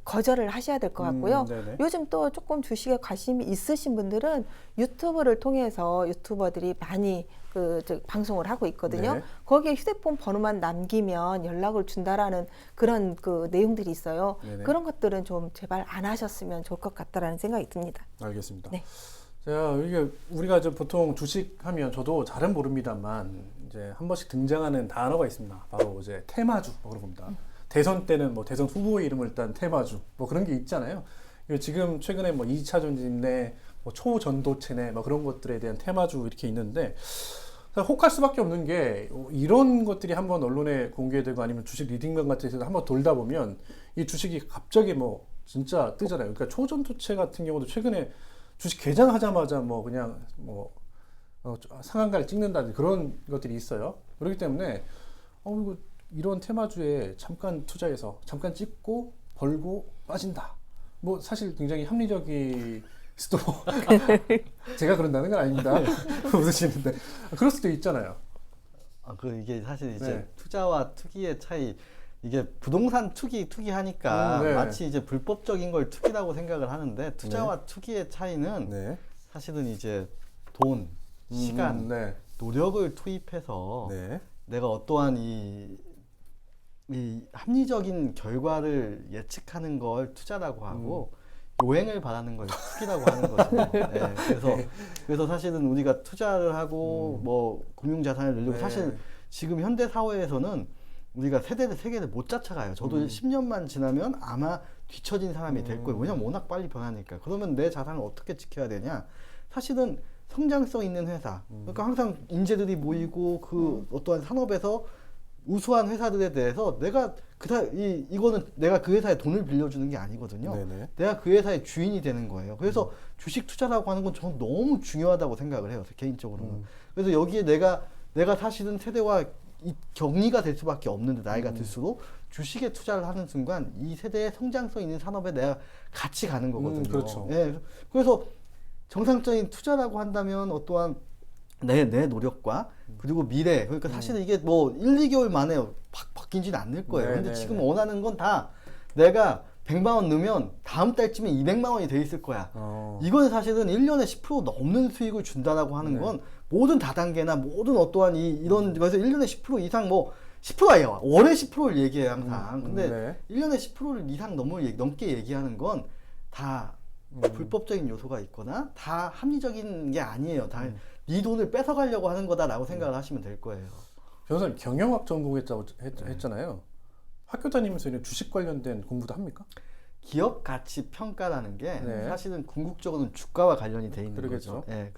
Speaker 4: 거절을 하셔야 될 것 같고요.
Speaker 1: 네네.
Speaker 4: 요즘 또 조금 주식에 관심이 있으신 분들은 유튜브를 통해서 유튜버들이 많이 방송을 하고 있거든요.
Speaker 1: 네.
Speaker 4: 거기에 휴대폰 번호만 남기면 연락을 준다라는 그런 그 내용들이 있어요.
Speaker 1: 네네.
Speaker 4: 그런 것들은 좀 제발 안 하셨으면 좋을 것 같다라는 생각이 듭니다.
Speaker 1: 알겠습니다.
Speaker 4: 네.
Speaker 1: 자, 이게 우리가 이제 보통 주식하면 저도 잘은 모릅니다만 이제 한 번씩 등장하는 단어가 있습니다. 바로 이제 테마주 뭐 그런 겁니다. 대선 때는 뭐 대선 후보의 이름을 딴 테마주 뭐 그런 게 있잖아요. 지금 최근에 뭐 2차 전지네, 뭐 초전도체네, 뭐 그런 것들에 대한 테마주 이렇게 있는데 혹할 수밖에 없는 게 이런 것들이 한번 언론에 공개되고 아니면 주식 리딩방 같은 데서 한번 돌다 보면 이 주식이 갑자기 뭐 진짜 뜨잖아요. 그러니까 초전도체 같은 경우도 최근에 주식 개장하자마자 뭐 그냥 뭐 상한가를 찍는다든지 그런 것들이 있어요. 그렇기 때문에 이거 이런 테마주에 잠깐 투자해서 잠깐 찍고 벌고 빠진다. 뭐 사실 굉장히 합리적일 수도 제가 그런다는 건 아닙니다. 웃으시는데 그럴 수도 있잖아요.
Speaker 3: 이게 사실 이제
Speaker 1: 네.
Speaker 3: 투자와 투기의 차이. 이게 부동산 투기하니까
Speaker 1: 네.
Speaker 3: 마치 이제 불법적인 걸 투기라고 생각을 하는데 투자와 투기의 차이는
Speaker 1: 네.
Speaker 3: 사실은 이제 돈, 시간,
Speaker 1: 네.
Speaker 3: 노력을 투입해서
Speaker 1: 네.
Speaker 3: 내가 어떠한 이 합리적인 결과를 예측하는 걸 투자라고 하고 요행을 바라는 걸 투기라고 하는 거죠. 네, 그래서 사실은 우리가 투자를 하고 뭐 금융자산을 늘리고
Speaker 1: 네.
Speaker 3: 사실 지금 현대 사회에서는 우리가 세계를 못 쫓아가요. 저도 10년만 지나면 아마 뒤처진 사람이 될 거예요. 왜냐면 워낙 빨리 변하니까. 그러면 내 자산을 어떻게 지켜야 되냐? 사실은 성장성 있는 회사. 그러니까 항상 인재들이 모이고 그 어떠한 산업에서 우수한 회사들에 대해서 내가 이거는 내가 그 회사에 돈을 빌려주는 게 아니거든요.
Speaker 1: 네네.
Speaker 3: 내가 그 회사의 주인이 되는 거예요. 그래서 주식 투자라고 하는 건 저는 너무 중요하다고 생각을 해요. 개인적으로는. 그래서 여기에 내가 사실은 세대와 이 격리가 될 수밖에 없는데 나이가 들수록 주식에 투자를 하는 순간 이 세대의 성장성 있는 산업에 내가 같이 가는 거거든요.
Speaker 1: 그렇죠.
Speaker 3: 예, 그래서 정상적인 투자라고 한다면 어떠한 내 노력과 그리고 미래, 그러니까 사실은 이게 뭐 1, 2개월 만에 바뀌지는 않을 거예요.
Speaker 1: 네,
Speaker 3: 근데
Speaker 1: 네,
Speaker 3: 지금
Speaker 1: 네.
Speaker 3: 원하는 건 다 내가 100만 원 넣으면 다음 달쯤에 200만 원이 돼 있을 거야. 이건 사실은 1년에 10% 넘는 수익을 준다라고 하는 건 모든 다단계나 모든 어떠한 이런 거에서 1년에 10% 이상 뭐 10%예요. 월에 10%를 얘기해요, 항상. 근데
Speaker 1: 네.
Speaker 3: 1년에 10%를 이상 넘게 얘기하는 건 다 불법적인 요소가 있거나 다 합리적인 게 아니에요. 다 네 돈을 뺏어가려고 하는 거다라고 생각을 하시면 될 거예요.
Speaker 1: 변호사님 경영학 전공했다고 했잖아요. 학교 다니면서 이런 주식 관련된 공부도 합니까?
Speaker 3: 기업 가치 평가라는 게
Speaker 1: 네.
Speaker 3: 사실은 궁극적으로는 주가와 관련이 돼 있는
Speaker 1: 그러겠죠.
Speaker 3: 거죠. 예,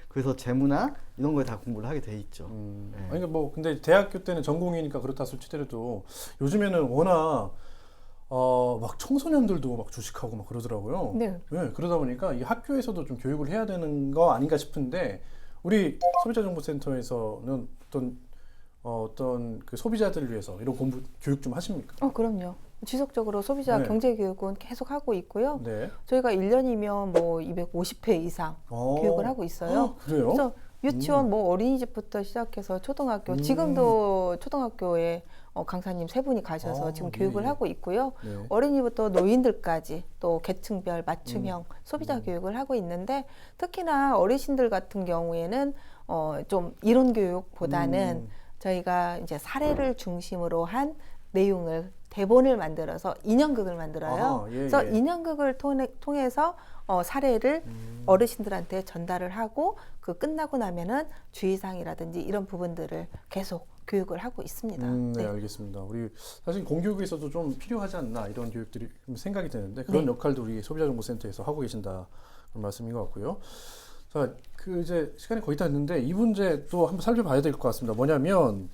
Speaker 3: 그래서 재무나 이런 거에 다 공부를 하게 돼 있죠. 예.
Speaker 1: 아니 그러니까 뭐 근데 대학교 때는 전공이니까 그렇다 솔치더라도 요즘에는 워낙 막 청소년들도 막 주식하고 막 그러더라고요.
Speaker 4: 네.
Speaker 1: 네, 그러다 보니까 이 학교에서도 좀 교육을 해야 되는 거 아닌가 싶은데 우리 소비자정보센터에서는 어떤 그 소비자들을 위해서 이런 공부 교육 좀 하십니까?
Speaker 4: 그럼요. 지속적으로 소비자
Speaker 1: 네.
Speaker 4: 경제 교육은 계속 하고 있고요.
Speaker 1: 네.
Speaker 4: 저희가 1년이면 뭐 250회 이상 교육을 하고 있어요.
Speaker 1: 그래요?
Speaker 4: 그래서 유치원, 뭐 어린이집부터 시작해서 초등학교, 지금도 초등학교에 강사님 3분이 가셔서 지금 교육을
Speaker 1: 예.
Speaker 4: 하고 있고요.
Speaker 1: 네.
Speaker 4: 어린이부터 노인들까지 또 계층별 맞춤형 소비자 교육을 하고 있는데 특히나 어르신들 같은 경우에는 좀 이론 교육보다는 저희가 이제 사례를 중심으로 한 내용을 대본을 만들어서 인형극을 만들어요.
Speaker 1: 아하, 예,
Speaker 4: 그래서
Speaker 1: 예.
Speaker 4: 인형극을 통해서 사례를 어르신들한테 전달을 하고 그 끝나고 나면은 주의사항이라든지 이런 부분들을 계속 교육을 하고 있습니다.
Speaker 1: 네, 알겠습니다. 우리 사실 공교육에서도 좀 필요하지 않나 이런 교육들이 좀 생각이 되는데 그런
Speaker 4: 네.
Speaker 1: 역할도 우리 소비자정보센터에서 하고 계신다 그런 말씀인 것 같고요. 자, 그 이제 시간이 거의 다 됐는데 이 문제 또 한번 살펴봐야 될 것 같습니다. 뭐냐면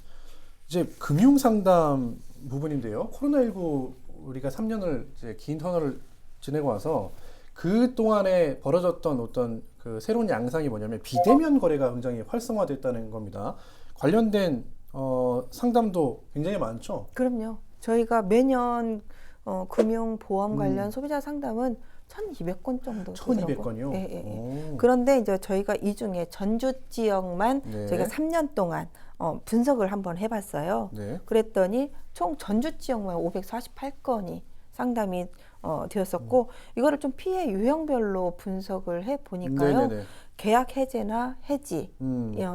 Speaker 1: 이제 금융 상담 부분인데요. 코로나19 우리가 3년을 이제 긴 터널을 지내고 와서 그 동안에 벌어졌던 어떤 그 새로운 양상이 뭐냐면 비대면 거래가 굉장히 활성화됐다는 겁니다. 관련된 상담도 굉장히 많죠.
Speaker 4: 그럼요. 저희가 매년 금융 보험 관련 소비자 상담은 1,200건 정도
Speaker 1: 1,200건이요?
Speaker 4: 예, 예, 예. 그런데 이제 저희가 이 중에 전주 지역만
Speaker 1: 네.
Speaker 4: 저희가 3년 동안 분석을 한번 해봤어요.
Speaker 1: 네.
Speaker 4: 그랬더니 총 전주 지역만 548건이 상담이 되었었고 이거를 좀 피해 유형별로 분석을 해 보니까요.
Speaker 1: 네네네.
Speaker 4: 계약 해제나 해지,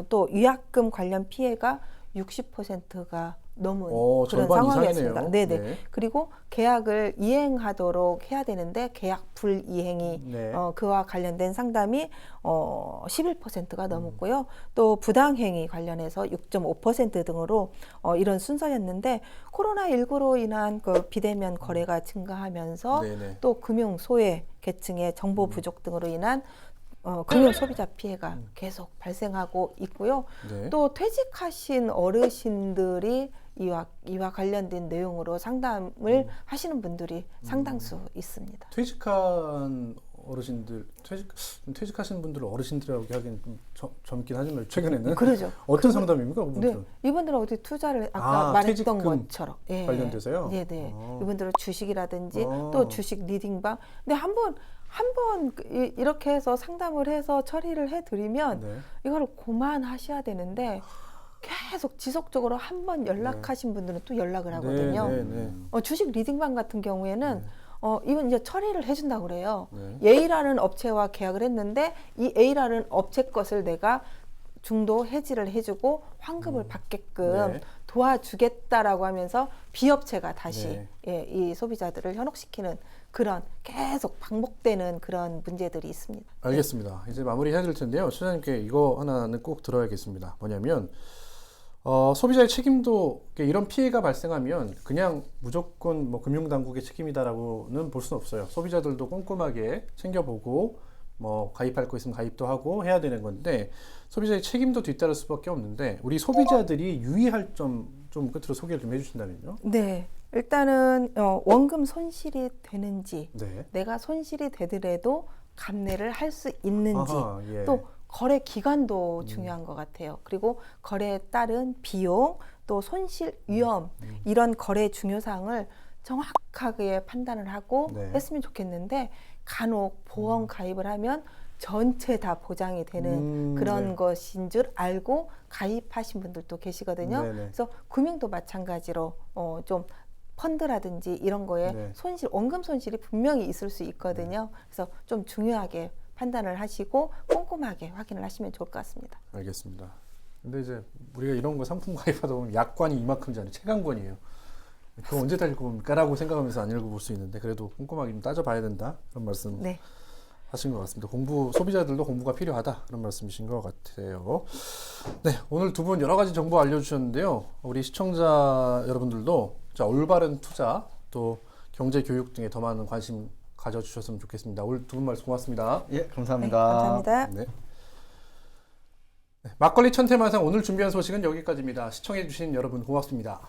Speaker 4: 또 위약금 관련 피해가 60%가 넘은 그런
Speaker 1: 절반
Speaker 4: 상황이었습니다.
Speaker 1: 이상이네요.
Speaker 4: 네네.
Speaker 1: 네.
Speaker 4: 그리고 계약을 이행하도록 해야 되는데 계약 불이행이
Speaker 1: 네.
Speaker 4: 그와 관련된 상담이 11%가 넘었고요. 또 부당행위 관련해서 6.5% 등으로 이런 순서였는데 코로나19로 인한 그 비대면 거래가 증가하면서
Speaker 1: 네네.
Speaker 4: 또 금융 소외 계층의 정보 부족 등으로 인한 금융 소비자 피해가 계속 발생하고 있고요.
Speaker 1: 네.
Speaker 4: 또 퇴직하신 어르신들이 이와 관련된 내용으로 상담을 하시는 분들이 상당수 있습니다.
Speaker 1: 퇴직한 어르신들, 퇴직하신 분들을 어르신들이라고 하기엔 좀 젊긴 하지만 최근에는
Speaker 4: 그러죠.
Speaker 1: 어떤 상담입니까? 그분들은?
Speaker 4: 네, 이분들은 어디 투자를 아까 말했던
Speaker 1: 퇴직금
Speaker 4: 것처럼
Speaker 1: 관련돼서요?
Speaker 4: 네네.
Speaker 1: 아.
Speaker 4: 이분들은 주식이라든지 또 주식 리딩방. 근데 한 번 이렇게 해서 상담을 해서 처리를 해드리면
Speaker 1: 네.
Speaker 4: 이거를 그만하셔야 되는데 계속 지속적으로 한 번 연락하신 분들은 또 연락을 하거든요.
Speaker 1: 네, 네, 네.
Speaker 4: 주식 리딩방 같은 경우에는 이건 이제 처리를 해준다고 그래요.
Speaker 1: 네.
Speaker 4: A라는 업체와 계약을 했는데 이 A라는 업체 것을 내가 중도 해지를 해주고 환급을 받게끔
Speaker 1: 네.
Speaker 4: 도와주겠다라고 하면서 B업체가 다시
Speaker 1: 네.
Speaker 4: 이 소비자들을 현혹시키는 그런 계속 반복되는 그런 문제들이 있습니다.
Speaker 1: 알겠습니다. 이제 마무리해야 될 텐데요. 소장님께 이거 하나는 꼭 들어야겠습니다. 뭐냐면 소비자의 책임도 이런 피해가 발생하면 그냥 무조건 뭐 금융당국의 책임이다라고는 볼 수는 없어요. 소비자들도 꼼꼼하게 챙겨보고 뭐 가입할 거 있으면 가입도 하고 해야 되는 건데 소비자의 책임도 뒤따를 수밖에 없는데 우리 소비자들이 유의할 점 좀 끝으로 소개를 좀 해주신다면요.
Speaker 4: 네, 일단은 원금 손실이 되는지
Speaker 1: 네.
Speaker 4: 내가 손실이 되더라도 감내를 할 수 있는지
Speaker 1: 아하, 예.
Speaker 4: 또 거래 기간도 중요한 것 같아요. 그리고 거래에 따른 비용 또 손실 위험 이런 거래 중요사항을 정확하게 판단을 하고
Speaker 1: 네.
Speaker 4: 했으면 좋겠는데 간혹 보험 가입을 하면 전체 다 보장이 되는 그런
Speaker 1: 네.
Speaker 4: 것인 줄 알고 가입하신 분들도 계시거든요.
Speaker 1: 네네.
Speaker 4: 그래서 금융도 마찬가지로 좀 펀드라든지 이런 거에
Speaker 1: 네.
Speaker 4: 손실, 원금 손실이 분명히 있을 수 있거든요. 그래서 좀 중요하게 판단을 하시고 꼼꼼하게 확인을 하시면 좋을 것 같습니다.
Speaker 1: 알겠습니다. 근데 이제 우리가 이런 거 상품 가입하다 보면 약관이 이만큼이잖아요. 체감권이에요. 그거 언제 다 읽어볼까라고 생각하면서 안 읽어볼 수 있는데 그래도 꼼꼼하게 좀 따져봐야 된다 그런 말씀
Speaker 4: 네.
Speaker 1: 하신 것 같습니다. 소비자들도 공부가 필요하다 그런 말씀이신 것 같아요. 네, 오늘 두 분 여러 가지 정보 알려주셨는데요. 우리 시청자 여러분들도 자, 올바른 투자 또 경제 교육 등에 더 많은 관심 가져주셨으면 좋겠습니다. 오늘 두 분 말씀 고맙습니다.
Speaker 3: 예,
Speaker 4: 네,
Speaker 3: 감사합니다.
Speaker 4: 감사합니다.
Speaker 1: 네. 네, 막걸리 천태만상 오늘 준비한 소식은 여기까지입니다. 시청해주신 여러분 고맙습니다.